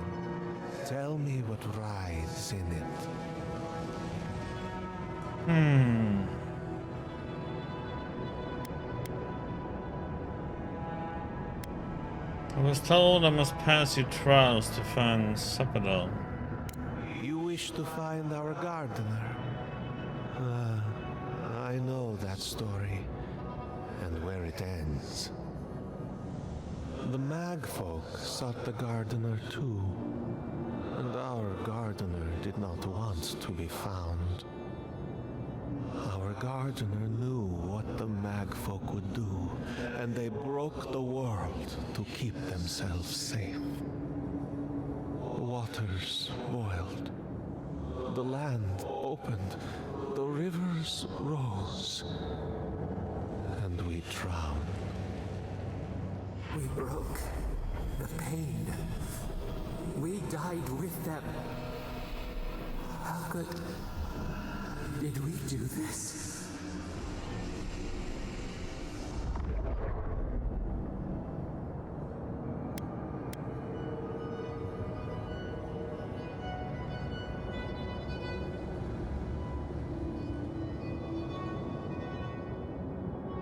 Tell me what rides in it. I was told I must pass your trials to find Shatterscarp. You wish to find our gardener? I know that story, and where it ends. The Magfolk sought the gardener too, and our gardener did not want to be found. Our gardener knew what the Magfolk would do, and they broke the world to keep themselves safe. Waters boiled, the land opened, the rivers rose, and we drowned. We broke the pain. We died with them. How could... did we do this?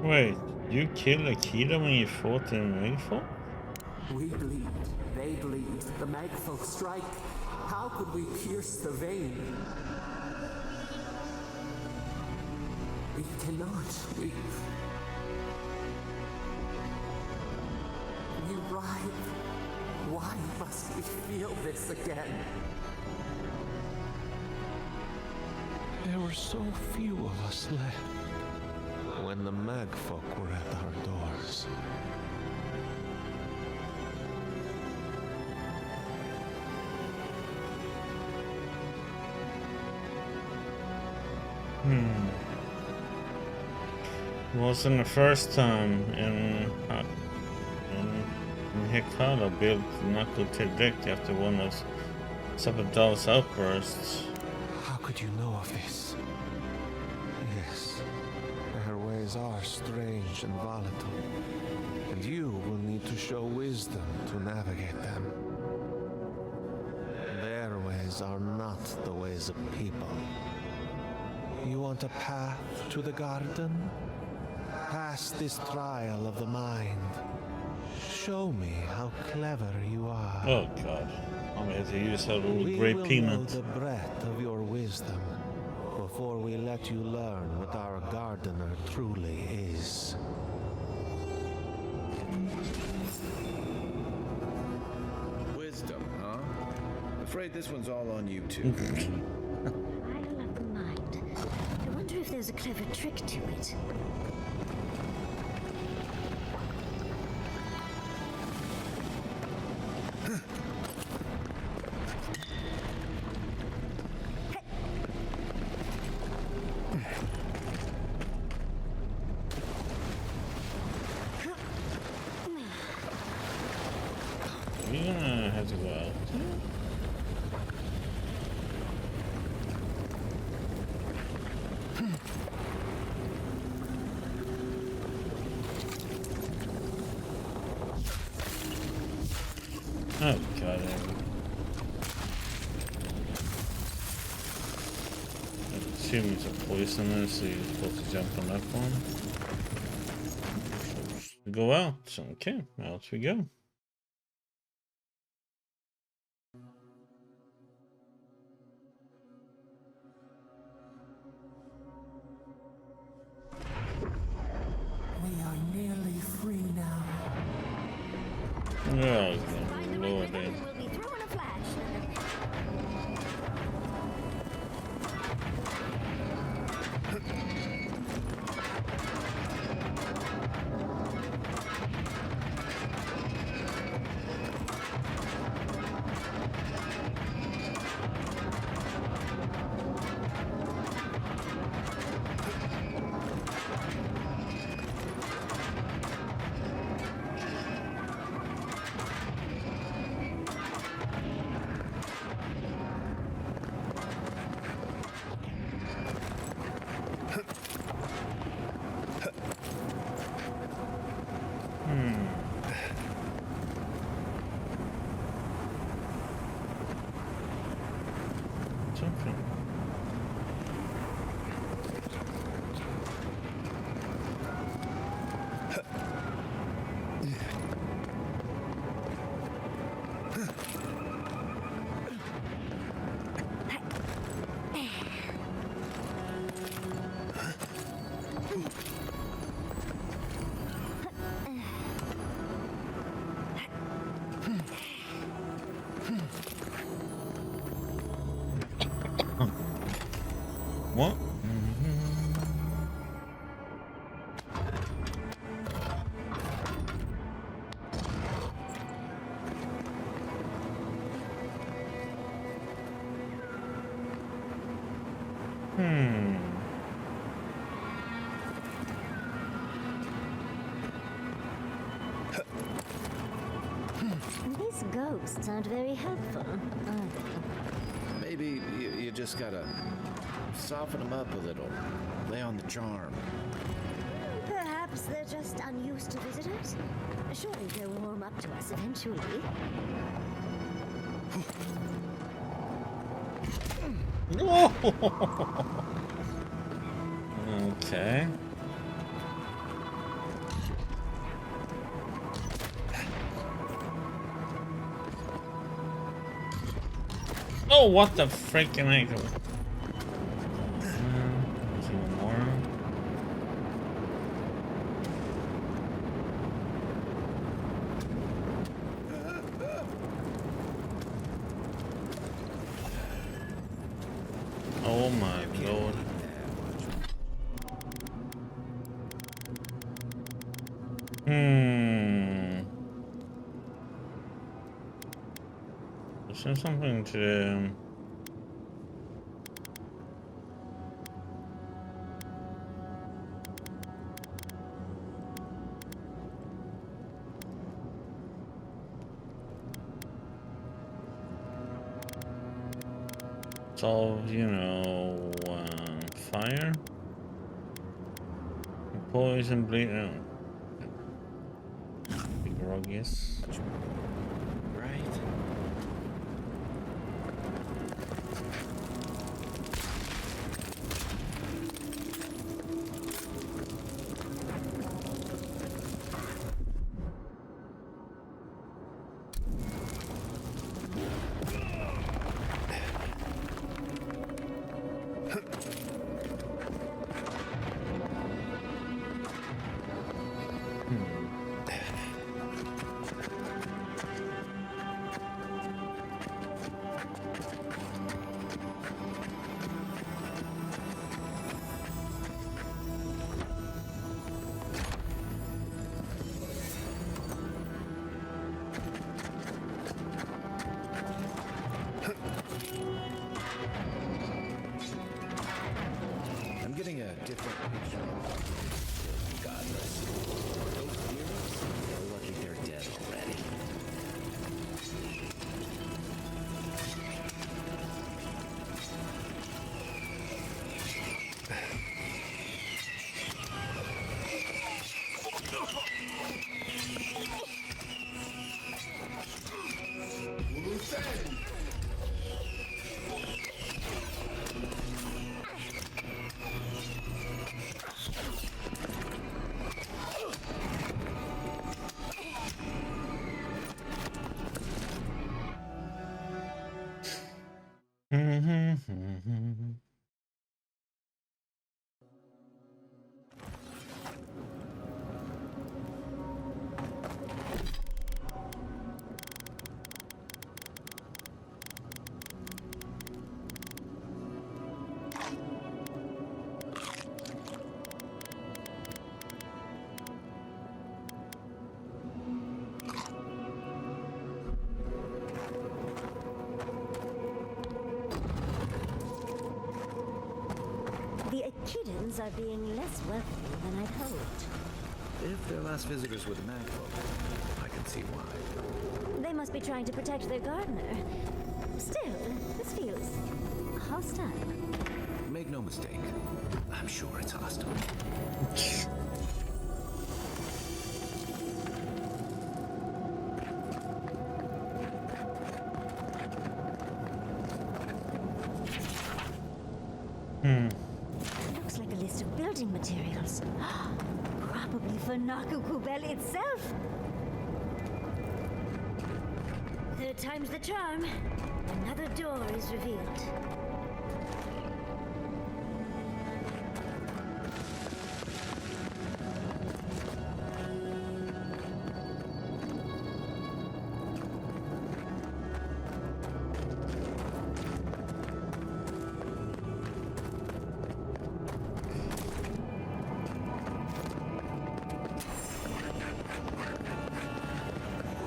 Wait, you killed Akira when you fought in Magfolk? We bleed, they bleed, the Magfolk strike. How could we pierce the vein? We cannot. We writhe. Why must we feel this again? There were so few of us left when the Magfolk were at our doors. Wasn't the first time in Hekala built Knuckle Deck after one of Sabadal's outbursts. How could you know of this? Yes, her ways are strange and volatile, and you will need to show wisdom to navigate them. Their ways are not the ways of people. You want a path to the garden? pass this trial of the mind. Show me how clever you are. Oh god. I'm going to use a little We grey will peanut. know the breadth of your wisdom before we let you learn what our gardener truly is. Wisdom, huh? Afraid this one's all on you too. Trial of the mind. I wonder if there's a clever trick to it. You're gonna have to go out. Oh god. I assume it's a poisonous, so you're supposed to jump on that one. Go out. Okay, out we go. We are nearly free now. Oh, Lord. We'll be through in a flash. Something. What? These ghosts aren't very helpful, are they? Maybe you just gotta soften them up a little. Lay on the charm. Perhaps they're just unused to visitors. Surely they'll warm up to us eventually. Okay. Oh, what the freaking heck? There's even more. Oh my lord. There's something to... solve, you know, fire, poison, bleed. Oh. Big rug, yes. Right. a different picture. Regardless, those heroes, they're lucky they're dead already. The Echidans are being less welcoming than I'd hoped. If their last visitors were the Magfolk, I can see why. They must be trying to protect their gardener. Still, this feels hostile. Make no mistake, I'm sure it's hostile. Looks like a list of building materials. Probably for Nakukubel itself. Third time's the charm. Another door is revealed.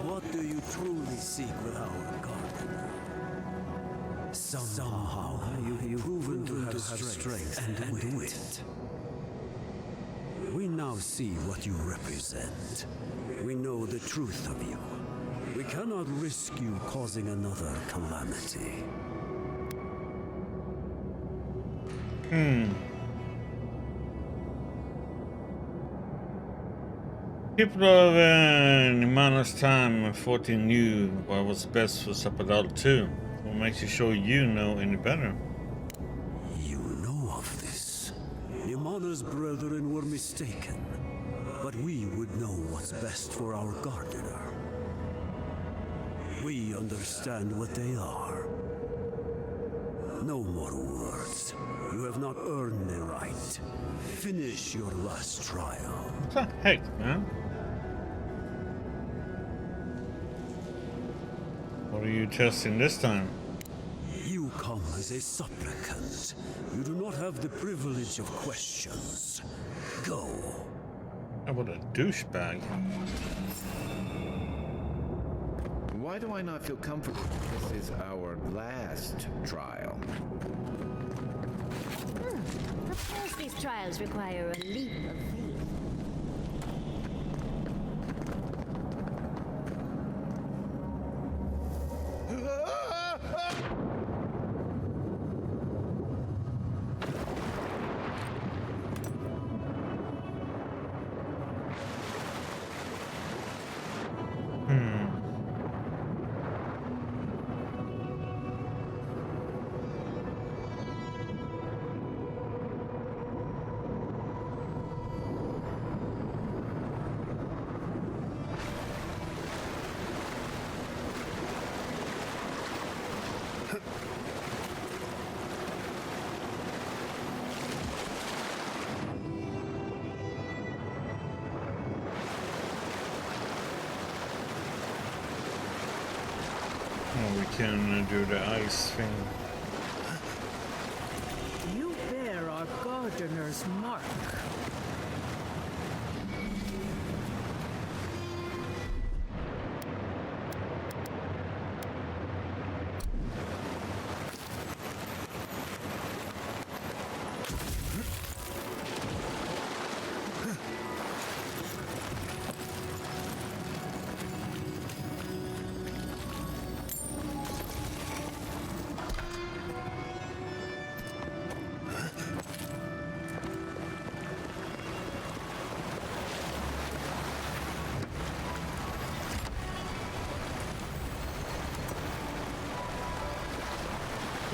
What do you truly seek with our garden? Somehow you've proven to have strength and wit. We now see what you represent. We know the truth of you. We cannot risk you causing another calamity. People of Nimana's time thought they knew what was best for Zapadal too. What makes you sure you know any better? You know of this. Nimana's brethren were mistaken. But we would know what's best for our gardener. We understand what they are. No more words. You have not earned the right. Finish your last trial. What the heck, man? What are you testing this time? You come as a supplicant. You do not have the privilege of questions. Go. How about a douchebag? Why do I not feel comfortable? This is our last trial. Of course these trials require a leap of faith. We can do the ice thing. You bear our gardener's mark.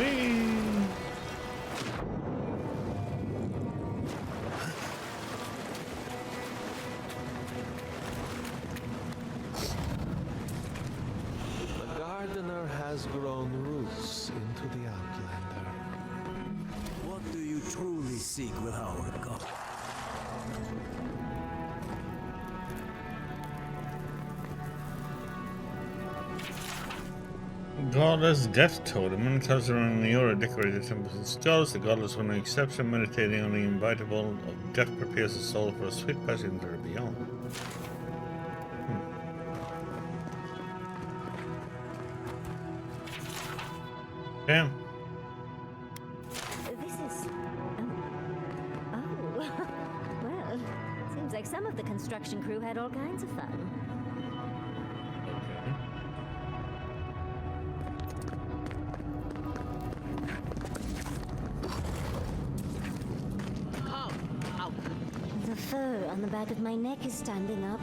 The gardener has grown roots into the Outlander. What do you truly seek with our God? Godless Death Totem. Many times around the Euro decorated temples and skulls. The godless one, an exception, meditating on the invitable of death, prepares the soul for a sweet passage into the beyond. Damn. This is... Oh. Well, seems like some of the construction crew had all kinds of fun. The fur on the back of my neck is standing up.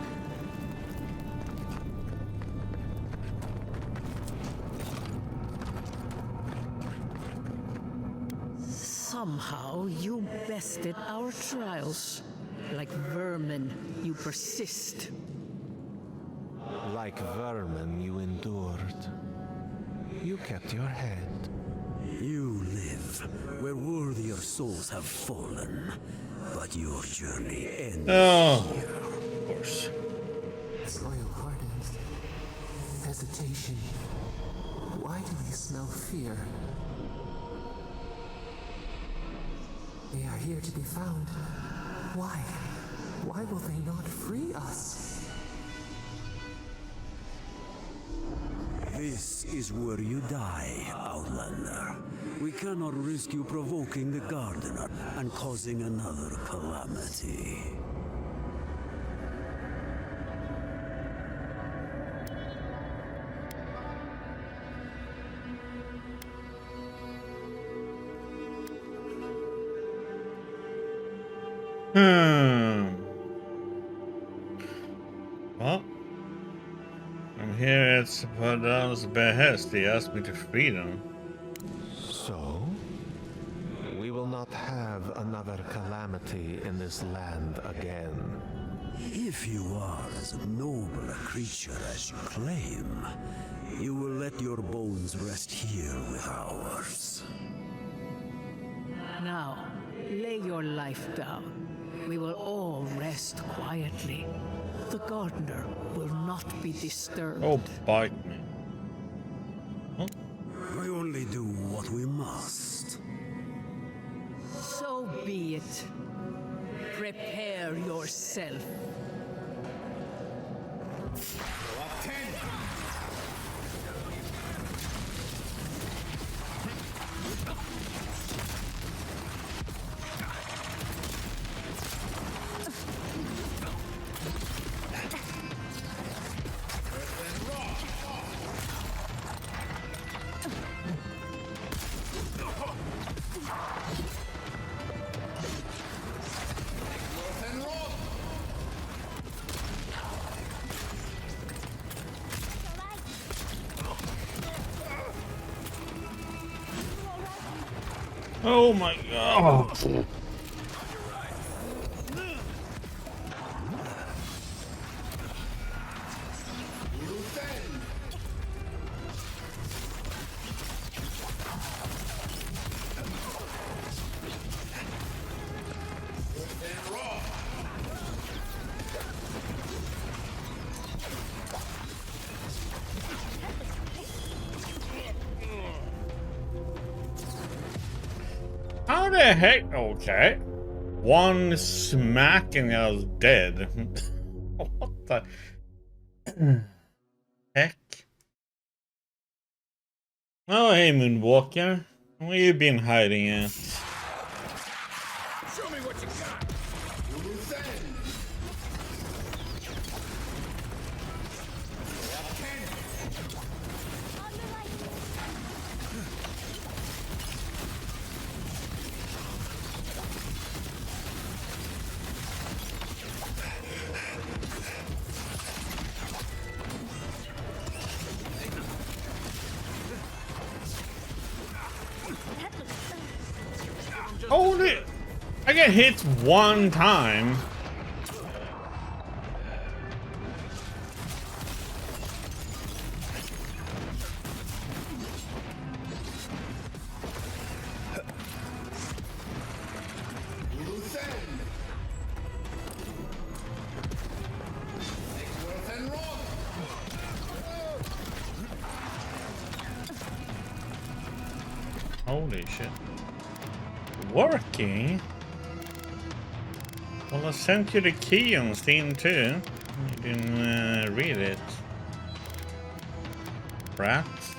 Somehow you bested our trials. Like vermin, you persist. Like vermin, you endured. You kept your head. You live where worthier souls have fallen, but your journey ends here. Of course. Soil hardens. Hesitation. Why do we smell fear? They are here to be found. Why? Why will they not free us? This is where you die, Outlander. We cannot risk you provoking the Gardener and causing another calamity. Well, I'm here at Sapadal's behest. He asked me to free them. So? We will not have another calamity in this land again. If you are as noble a creature as you claim, you will let your bones rest here with ours. Now, lay your life down. We will all rest quietly. The gardener will not be disturbed. Oh, bite me. We only do what we must. So be it. Prepare yourself. Oh my god. How the heck? Okay. One smack and I was dead. What the heck? Oh, hey, Moonwalker. Where you been hiding at? Show me what you got. Holy! I get hit one time. Holy shit. Working? Well, I sent you the key on Steam too. You didn't read it. Rats?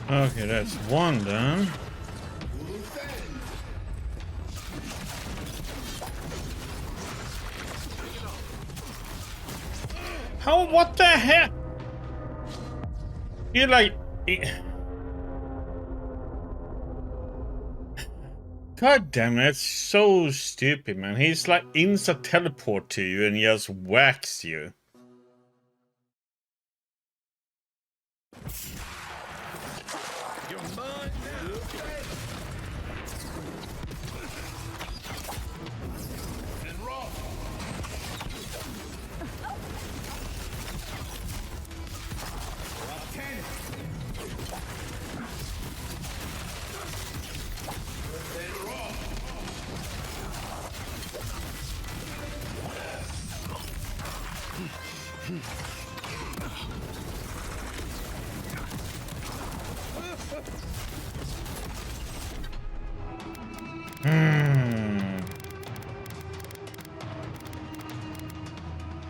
Okay, that's one done. How? What the heck? You're like... God damn it, that's so stupid, man. He's like insta teleport to you and just whacks you.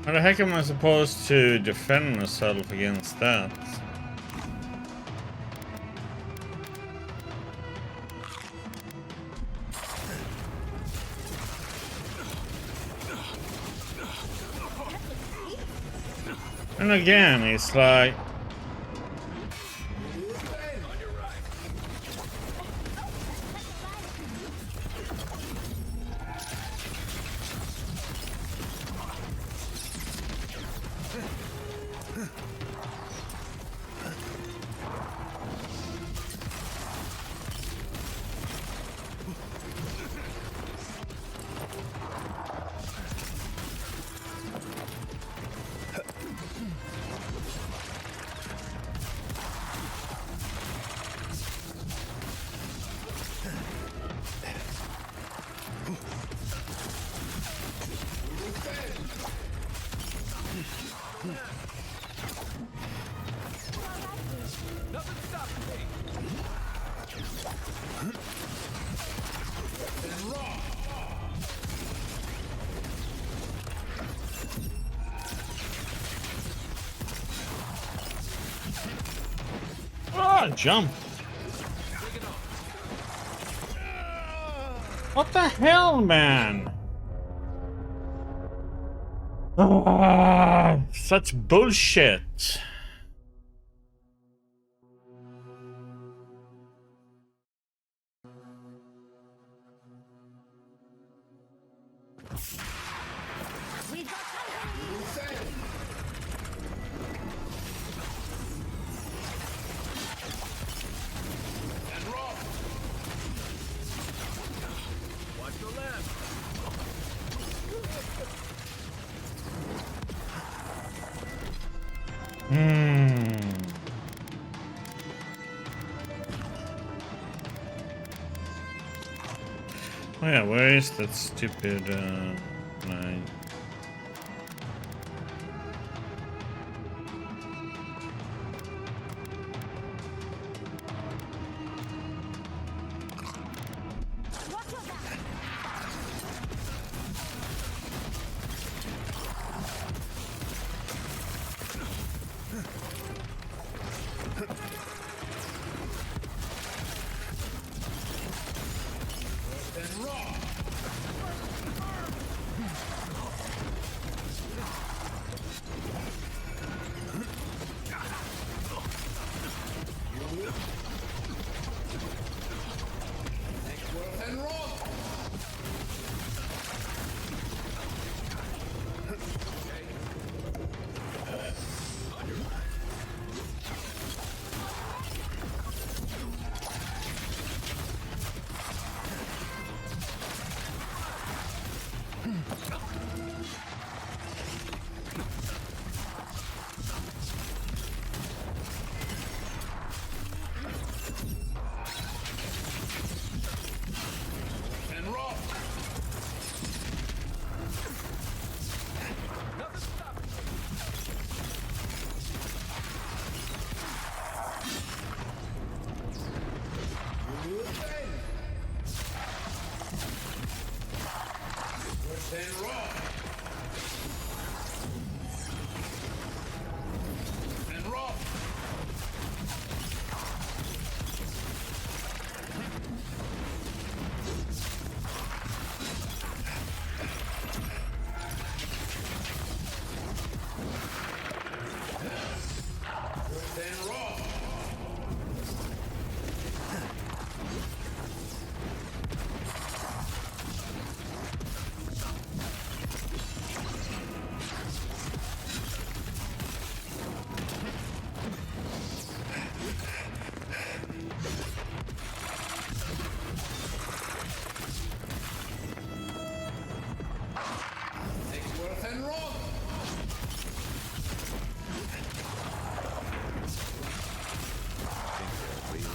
How the heck am I supposed to defend myself against that? And again, it's like... Oh, jump. What the hell, man? Ah, such bullshit. Oh yeah, where is that stupid line?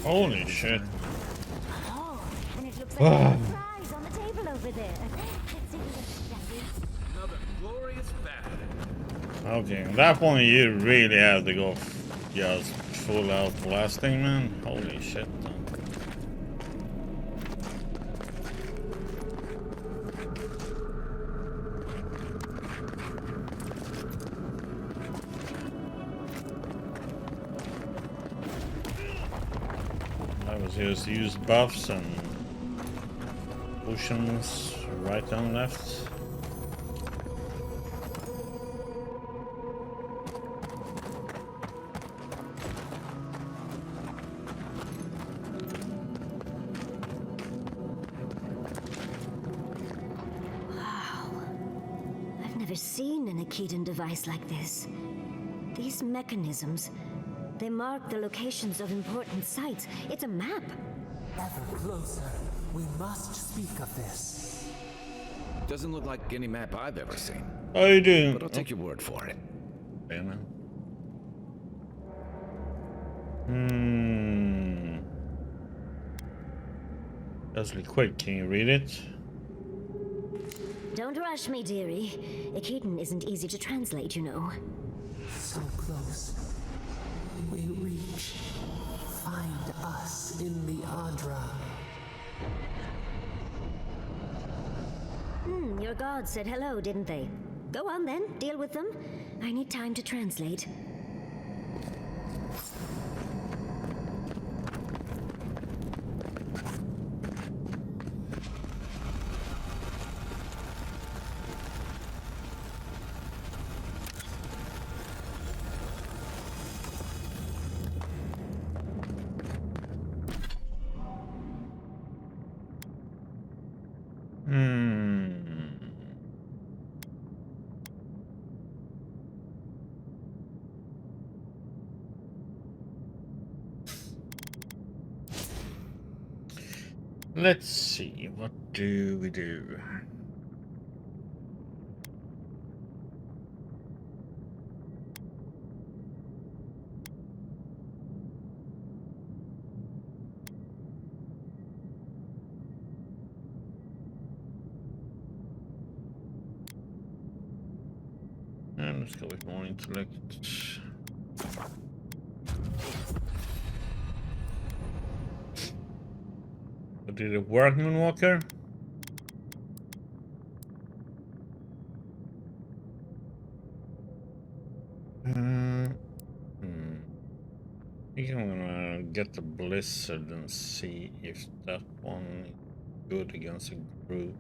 Holy shit. Oh, and it looks like a prize on the table over there. Let's see what Another glorious battle. Okay, at that point you really have to go just full out blasting, man. Holy shit. I was just use buffs and potions right and left. I've never seen an Akedan device like this. These mechanisms, they mark the locations of important sites. It's a map. Ever closer. We must speak of this. Doesn't look like any map I've ever seen. How you doing? But I'll take your word for it. Leslie, quick, can you read it? Don't rush me, dearie. Akedan isn't easy to translate, you know. So close. We reach. Find us in the Adra. Your gods said hello, didn't they? Go on then, deal with them. I need time to translate. Let's see, what do we do? let's go with more intellect. But did it work, Moonwalker? I think I'm gonna get the Blizzard and see if that one is good against a group.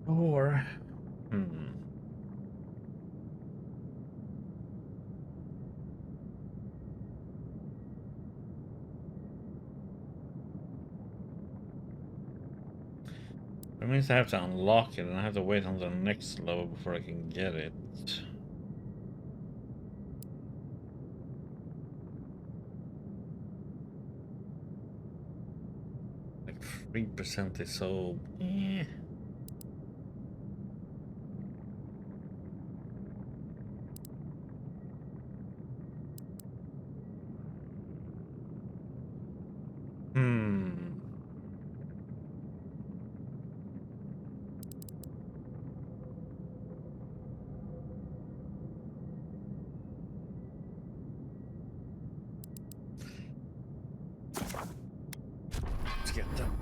Or that means I have to unlock it and I have to wait until the next level before I can get it. Like 3% is so Let's get them.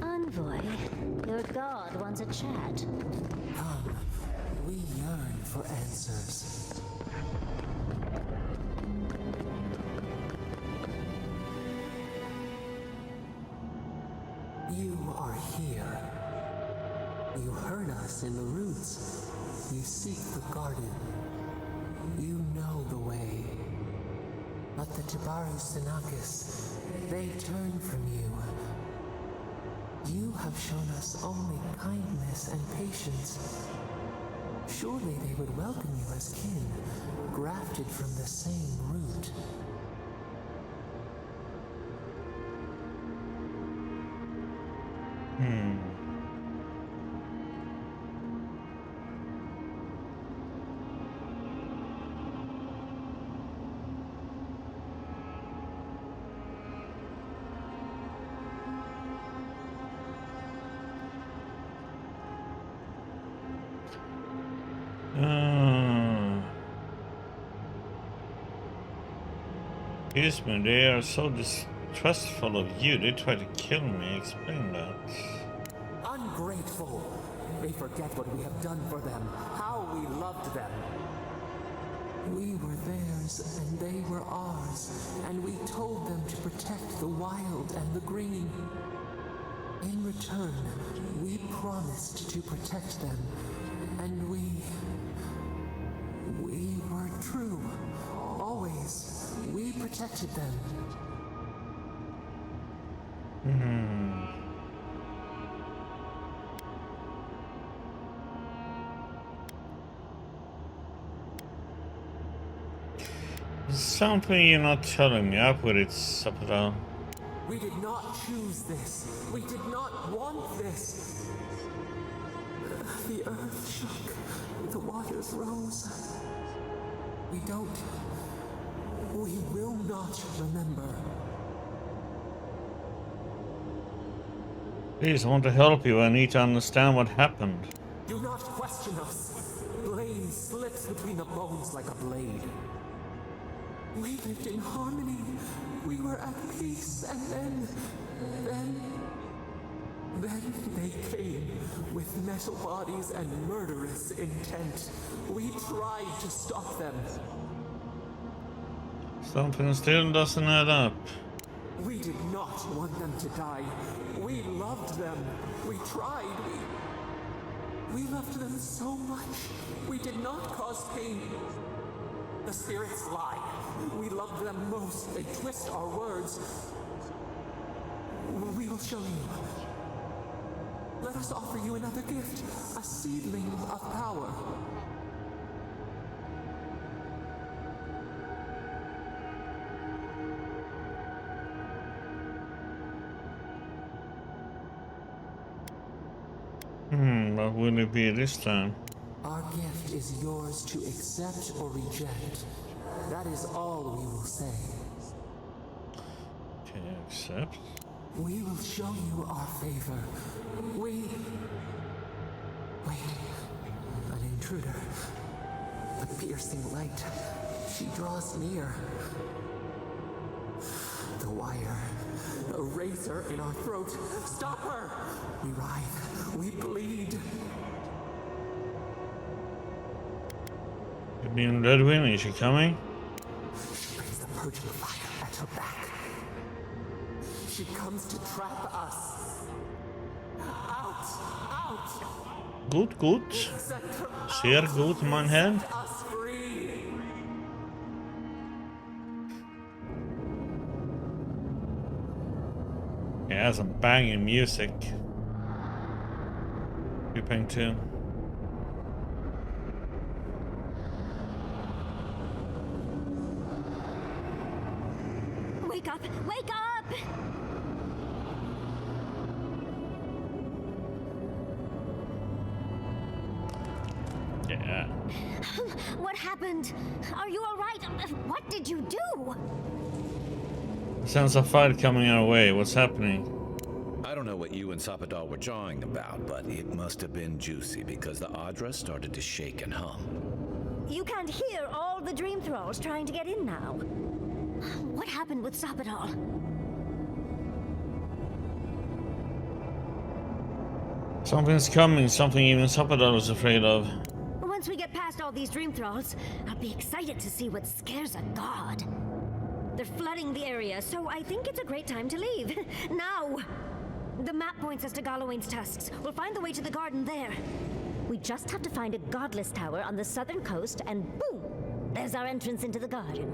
Envoy, your god wants a chat. Come, we yearn for answers. You are here. You heard us in the roots. You seek the garden. You know the way. But the Tabaru Sinakis, they turn from you. You have shown us only kindness and patience. Surely they would welcome you as kin, grafted from the same root. Excuse me, they are so distrustful of you. They try to kill me. Explain that. Ungrateful. They forget what we have done for them, how we loved them. We were theirs and they were ours, and we told them to protect the wild and the green. In return, we promised to protect them, and we were true. Always. We protected them. Something you're not telling me. Up with it, Sapado. We did not choose this. We did not want this. The earth shook. The waters rose. We will not remember. Please, I want to help you. I need to understand what happened. Do not question us. Blame slips between the bones like a blade. We lived in harmony. We were at peace, and then they came with metal bodies and murderous intent. We tried to stop them. Something still doesn't add up. We did not want them to die. We loved them. We tried. We loved them so much. We did not cause pain. The spirits lie. We love them most. They twist our words. We will show you. Let us offer you another gift, a seedling of power. What will it be this time? Our gift is yours to accept or reject. That is all we will say. Okay, accept. We will show you our favor. Wait, an intruder. The piercing light. She draws near. The wire. A razor in our throat. Stop her! We writhe. We bleed. You mean Redwing? Is she coming? She brings the purging fire at her back. She comes to trap us. Out! Gut, gut. Sehr gut, mein Herr. Set us free! Yeah, some banging music. Creeping too. Wake up! Wake up! Yeah. What happened? Are you all right? What did you do? Sounds a fight coming our way. What's happening? I don't know what you and Sapadal were jawing about, but it must have been juicy because the Adra started to shake and hum. You can't hear all the dream thralls trying to get in now. What happened with Sapadal? Something's coming, something even Sapadal is afraid of. Once we get past all these dream thralls, I'll be excited to see what scares a god. They're flooding the area, so I think it's a great time to leave. Now! The map points us to Galawain's tusks. We'll find the way to the garden there. We just have to find a godless tower on the southern coast, and boom! There's our entrance into the garden.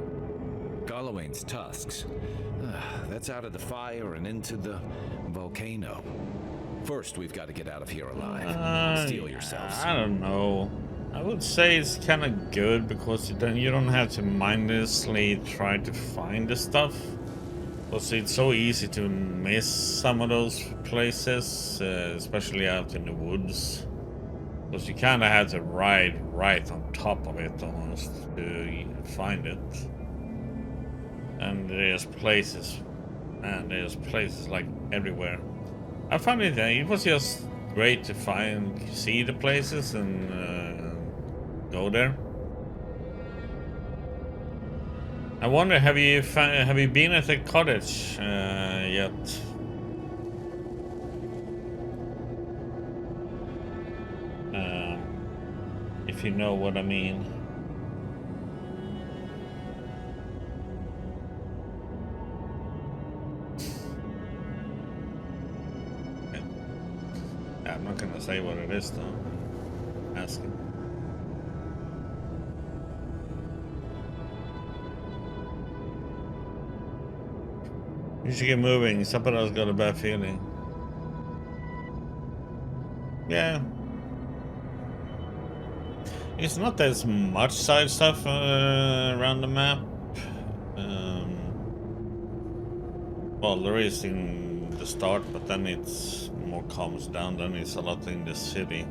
Galawain's tusks. That's out of the fire and into the volcano. First, we've got to get out of here alive. Steel yourselves. I don't know. I would say it's kind of good because then you don't have to mindlessly try to find the stuff. Because it's so easy to miss some of those places, especially out in the woods. Because you kind of have to ride right on top of it almost to find it. And there's places like everywhere. I found it was just great to see the places and go there. I wonder, have you been at the cottage yet? If you know what I mean. I'm not gonna say what it is though. Ask him. You should get moving. Somebody else got a bad feeling. Yeah. It's not as much side stuff around the map. Well, there is in the start, but then it's more calms down. Then it's a lot in the city.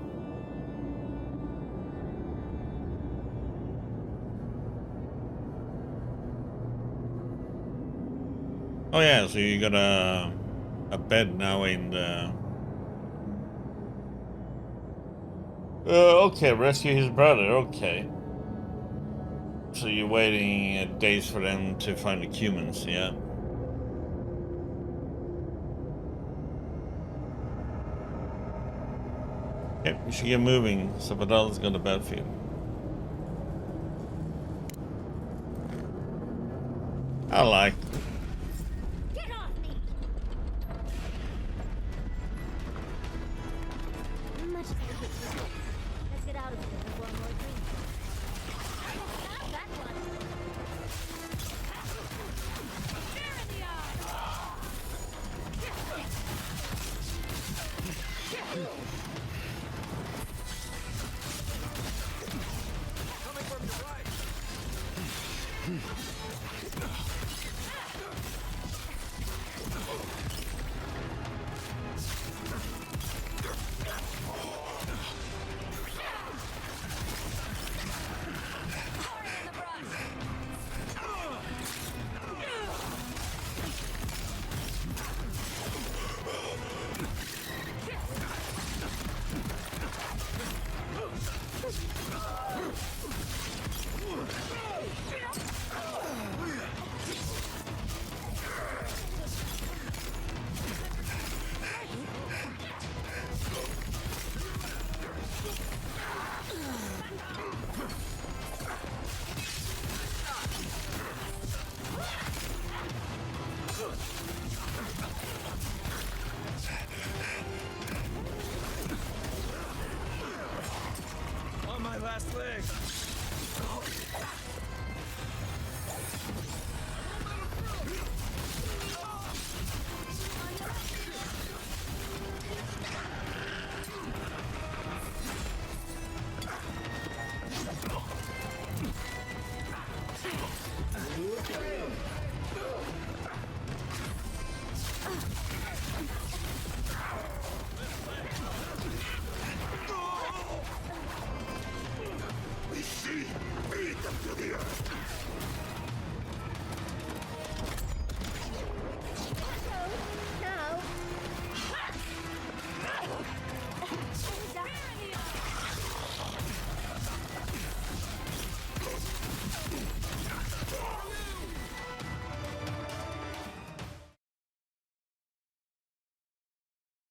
Oh yeah, so you got a bed now in the... okay, rescue his brother, okay. So you're waiting days for them to find the humans, yeah? Yep, you should get moving. Sabadal's got a bad feeling. I like it. On my last leg.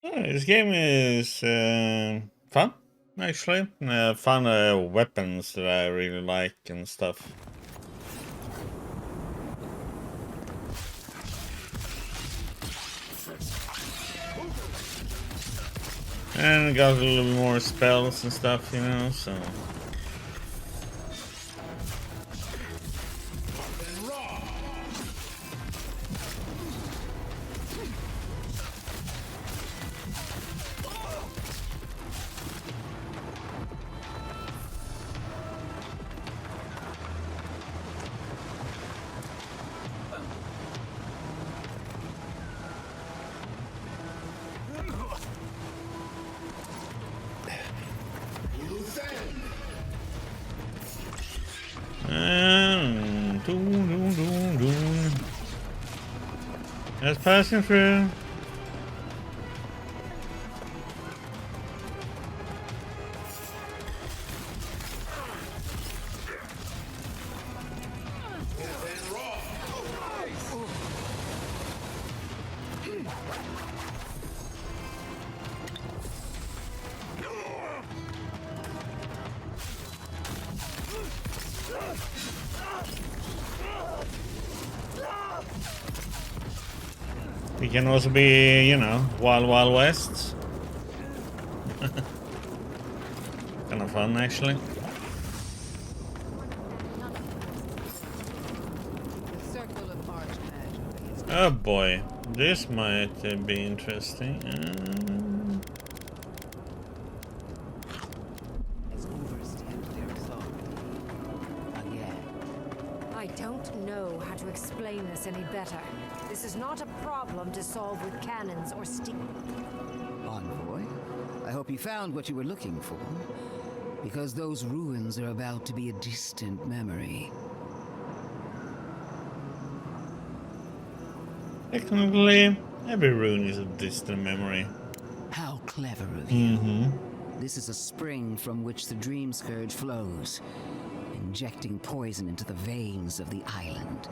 Yeah, this game is fun, actually. Fun weapons that I really like and stuff. And got a little more spells and stuff, you know, so. Just passing through. It can also be, you know, Wild Wild West. Kind of fun, actually. Oh boy, this might be interesting. I don't know how to explain this any better. This is not a problem to solve with cannons or steel. Envoy, I hope you found what you were looking for. Because those ruins are about to be a distant memory. Technically, every rune is a distant memory. How clever of you. This is a spring from which the Dream Scourge flows, injecting poison into the veins of the island.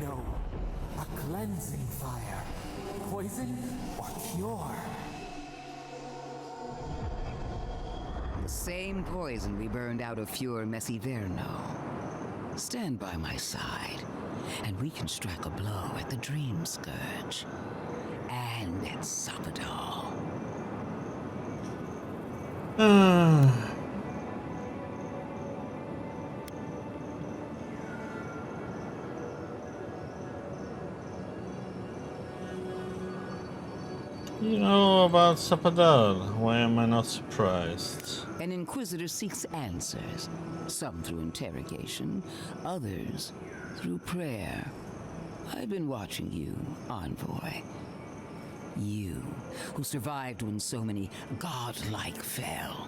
No, a cleansing fire. Poison or cure? The same poison we burned out of Fure Messiverno. Stand by my side, and we can strike a blow at the Dream Scourge. And at Sapadal. You know about Sapadal. Why am I not surprised? An inquisitor seeks answers, some through interrogation, others through prayer. I've been watching you, envoy. You, who survived when so many godlike fell.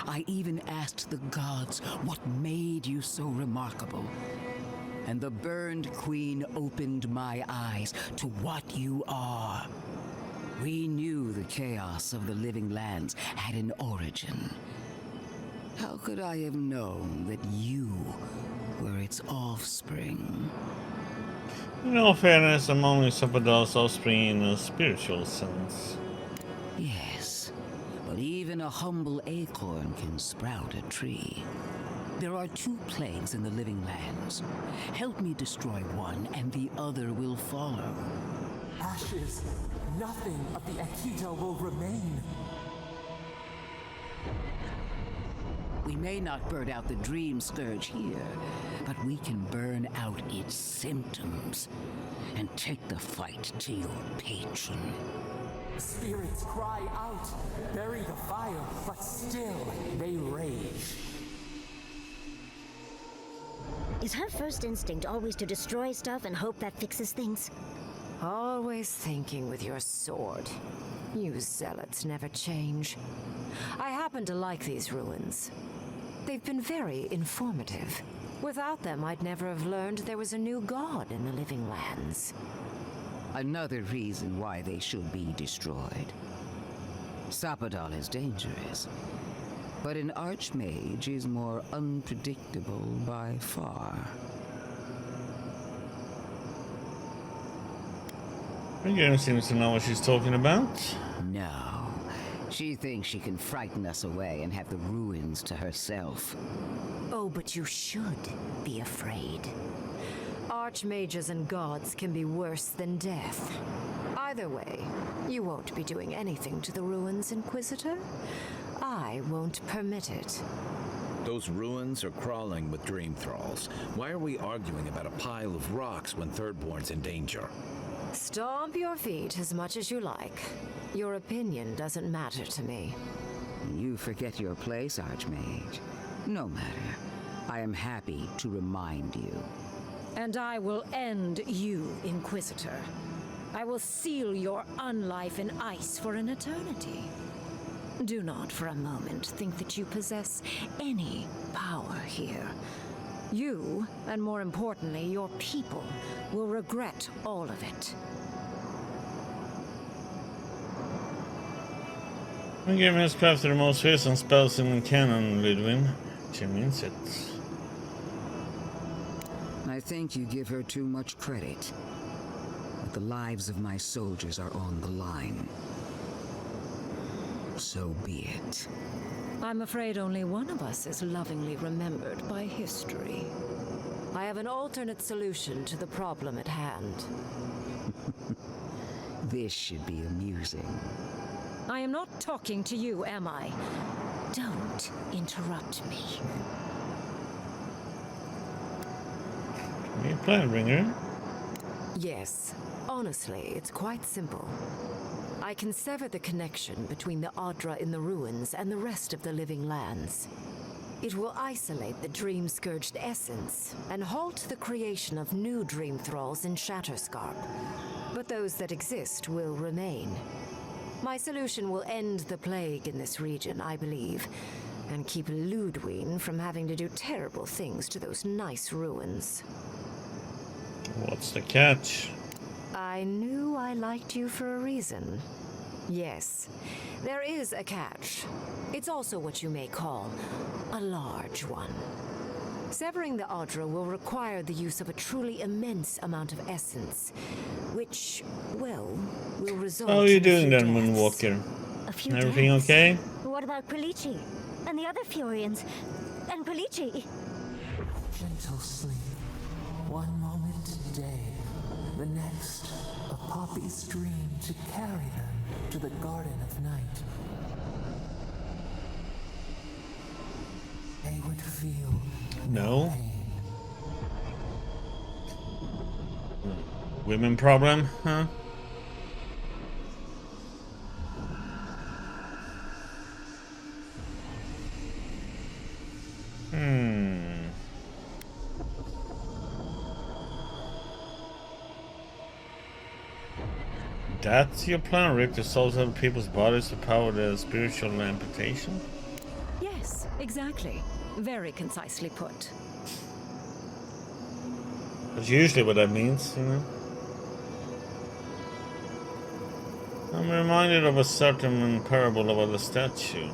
I even asked the gods what made you so remarkable. And the burned queen opened my eyes to what you are. We knew the chaos of the living lands had an origin. How could I have known that you were its offspring? In all fairness, I'm only Sapadal's offspring in a spiritual sense. Yes, but even a humble acorn can sprout a tree. There are 2 plagues in the living lands. Help me destroy one, and the other will follow. Ashes. Nothing of the Akita will remain. We may not burn out the dream scourge here, but we can burn out its symptoms and take the fight to your patron. Spirits cry out, bury the fire, but still they rage. Is her first instinct always to destroy stuff and hope that fixes things? Always thinking with your sword. You zealots never change. I happen to like these ruins. They've been very informative. Without them, I'd never have learned there was a new god in the living lands. Another reason why they should be destroyed. Sapadal is dangerous, but an archmage is more unpredictable by far. The girl seems to know what she's talking about. No. She thinks she can frighten us away and have the ruins to herself. Oh, but you should be afraid. Archmages and gods can be worse than death. Either way, you won't be doing anything to the ruins, Inquisitor. I won't permit it. Those ruins are crawling with dream thralls. Why are we arguing about a pile of rocks when Thirdborn's in danger? Stomp your feet as much as you like. Your opinion doesn't matter to me. You forget your place, Archmage. No matter. I am happy to remind you. And I will end you, Inquisitor. I will seal your unlife in ice for an eternity. Do not for a moment think that you possess any power here. You, and more importantly, your people, will regret all of it. The game has crafted the most fearsome spells in the canon, Ludwig. She means it. I think you give her too much credit. But the lives of my soldiers are on the line. So be it. I'm afraid only one of us is lovingly remembered by history. I have an alternate solution to the problem at hand. This should be amusing. I am not talking to you, am I? Don't interrupt me. Are you plan bringer? Yes. Honestly, it's quite simple. I can sever the connection between the Adra in the ruins and the rest of the living lands. It will isolate the dream-scourged essence and halt the creation of new dream thralls in Shatterscarp. But those that exist will remain. My solution will end the plague in this region, I believe, and keep Ludwig from having to do terrible things to those nice ruins. What's the catch? I knew I liked you for a reason. Yes, there is a catch. It's also what you may call a large one. Severing the Adra will require the use of a truly immense amount of essence, which, well, will result. How are you doing then, Moonwalker? Everything okay? What about Palici? And the other Furians? And Palici? Gentle sleep. One moment day, the next, a poppy's dream to carry them to the Garden of Night. They would feel no. Women problem, huh? That's your plan? Rip the souls out of people's bodies to power their spiritual amputation? Yes, exactly. Very concisely put. That's usually what that means, you know? I'm reminded of a certain parable about a statue.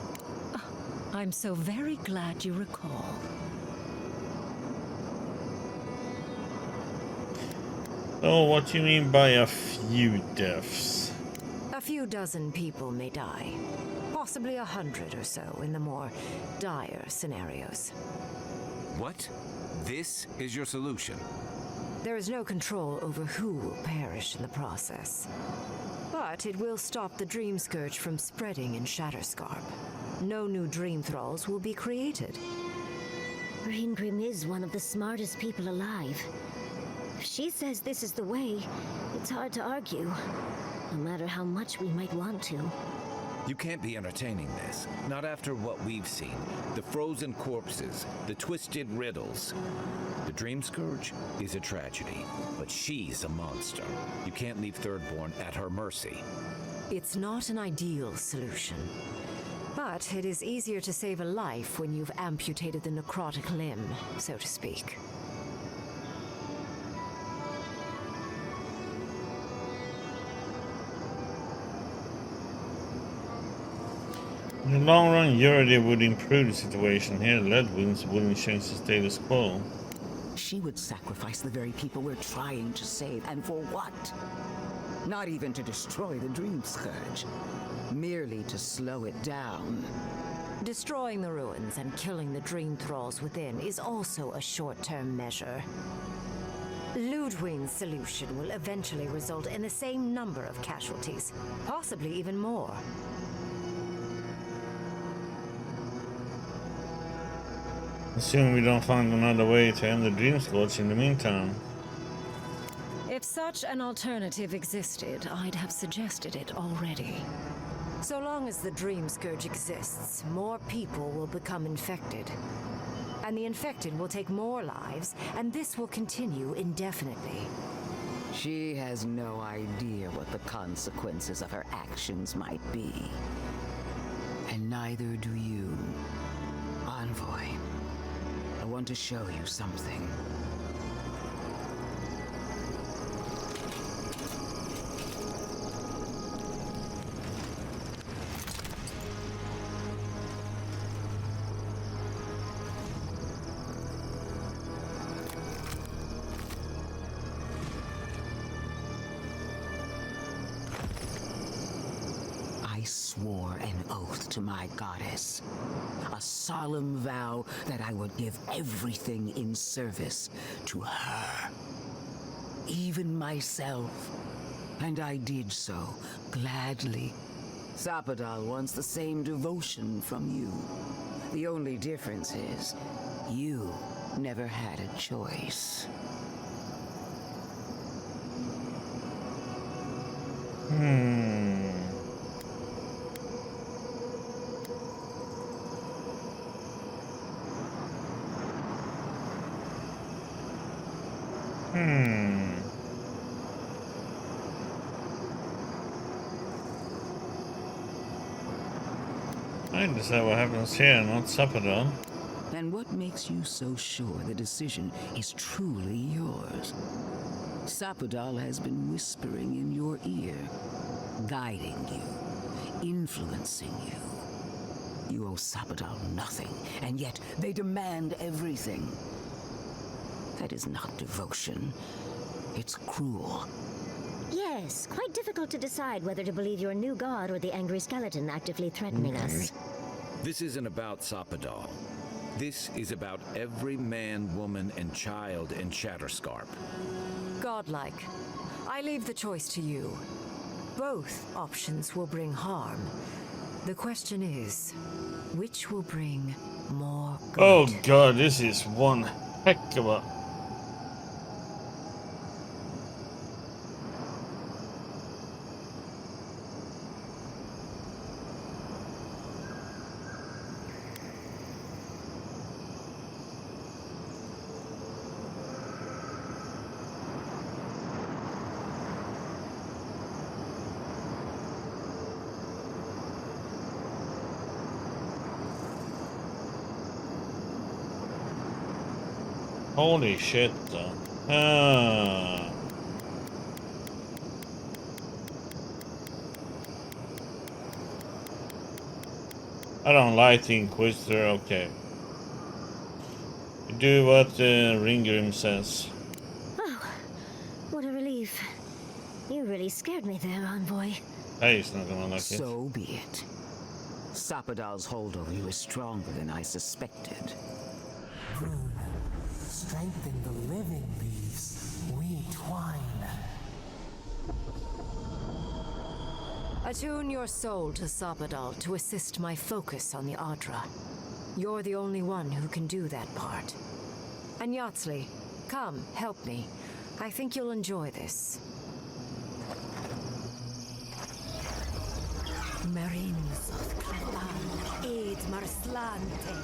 I'm so very glad you recall. So, what do you mean by a few deaths? A few dozen people may die. Possibly 100 or so in the more dire scenarios. What? This is your solution? There is no control over who will perish in the process. But it will stop the Dream Scourge from spreading in Shatterscarp. No new Dream Thralls will be created. Raingrim is one of the smartest people alive. If she says this is the way, it's hard to argue, no matter how much we might want to. You can't be entertaining this. Not after what we've seen. The frozen corpses, the twisted riddles. The Dream Scourge is a tragedy, but she's a monster. You can't leave Thirdborn at her mercy. It's not an ideal solution. But it is easier to save a life when you've amputated the necrotic limb, so to speak. In the long run, Yuri would improve the situation here. Leadwinds wouldn't change the status quo. She would sacrifice the very people we're trying to save, and for what? Not even to destroy the Dream Scourge. Merely to slow it down. Destroying the ruins and killing the Dream Thralls within is also a short-term measure. Ludwig's solution will eventually result in the same number of casualties, possibly even more. Assume we don't find another way to end the Dream Scourge in the meantime. If such an alternative existed, I'd have suggested it already. So long as the Dream Scourge exists, more people will become infected. And the infected will take more lives, and this will continue indefinitely. She has no idea what the consequences of her actions might be. And neither do you. Envoy, I want to show you something. I swore an oath to my goddess. A solemn vow that I would give everything in service to her. Even myself. And I did so, gladly. Sapadal wants the same devotion from you. The only difference is, you never had a choice. I decide what happens here, not Sapadal. And what makes you so sure the decision is truly yours? Sapadal has been whispering in your ear, guiding you, influencing you. You owe Sapadal nothing, and yet they demand everything. That is not devotion. It's cruel. Yes, quite difficult to decide whether to believe your new god or the angry skeleton actively threatening us. This isn't about Sapadal. This is about every man, woman, and child in Shatterscarp. Godlike. I leave the choice to you. Both options will bring harm. The question is, which will bring more good? Oh god, this is one heck of a... Holy shit, though. Ah. I don't like the Inquisitor, okay. You do what Ringgrim says. Oh, what a relief. You really scared me there, Envoy. Hey, he's not gonna like it. So be it. Sapadal's hold over you is stronger than I suspected. Rune, strengthen the living leaves. We twine. Attune your soul to Sapadal to assist my focus on the Adra. You're the only one who can do that part. And Yatsley, come, help me. I think you'll enjoy this. Marines of Cletan, aid Marslante.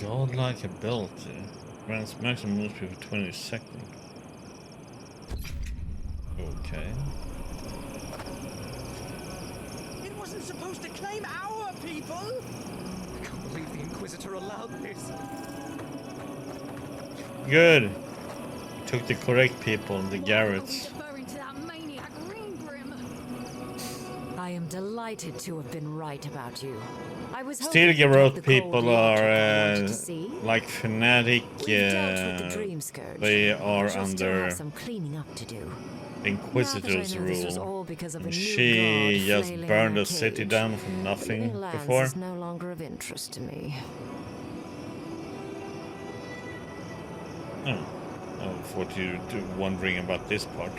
Godlike ability. Grants maximum move speed for 20 seconds. Okay. It wasn't supposed to claim our people! I can't believe the Inquisitor allowed this. Good. Took the correct people, the Garretts. I am delighted to have been right about you. I was Still hoping Garrett the people cold water I are wanted to see. like fanatic. They are I shall still under have some cleaning up to do. Inquisitor's Now that I know this was rule. all because of a And new she god just flailing burned in a the city cage. down from nothing Living lands before. is no longer of interest to me. Oh, I thought you were wondering about this part.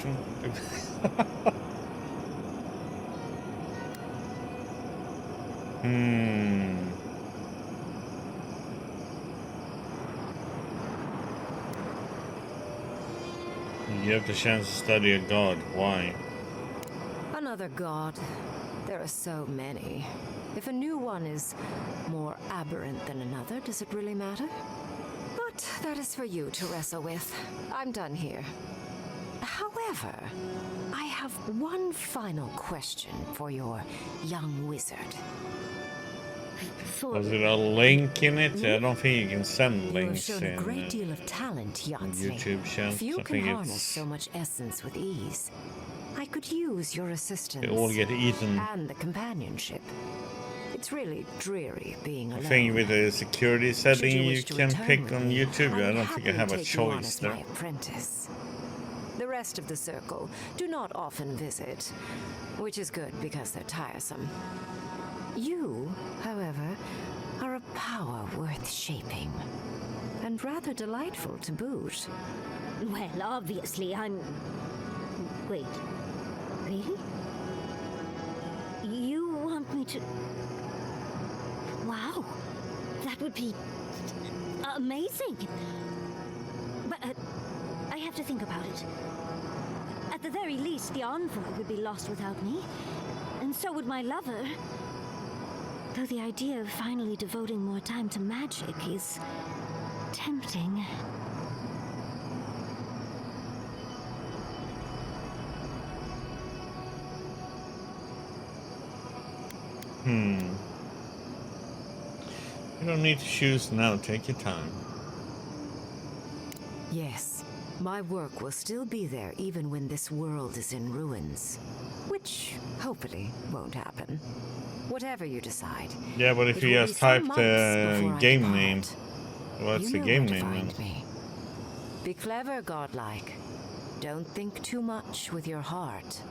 You have the chance to study a god. Why? Another god. There are so many. If a new one is more aberrant than another, does it really matter? But that is for you to wrestle with. I'm done here. However, I have one final question for your young wizard. Was it a link in it? I don't think you can send You have links shown in a great deal of talent, Yatsley. YouTube channels. Few I can think harness it's so much essence with ease. I could use your assistance. they all get eaten. And the companionship. It's really dreary being I alone. think with the security setting you wish to can return pick with on me, YouTube. I don't think I have a take you on choice as there. my apprentice. The rest of the circle do not often visit, which is good because they're tiresome. You, however, are a power worth shaping, and rather delightful to boot. Well, obviously, I'm... Wait. Really? You want me to... Wow. That would be... amazing. But I have to think about it. At the very least, the Envoy would be lost without me. And so would my lover. Though the idea of finally devoting more time to magic is... tempting. You don't need to choose now. Take your time. Yes, my work will still be there even when this world is in ruins. Which, hopefully, won't happen. Whatever you decide. Yeah, but if it you will just be some type months the before I game depart. name, what's You the know game where to name then? find me. Be clever, godlike. Don't think too much with your heart.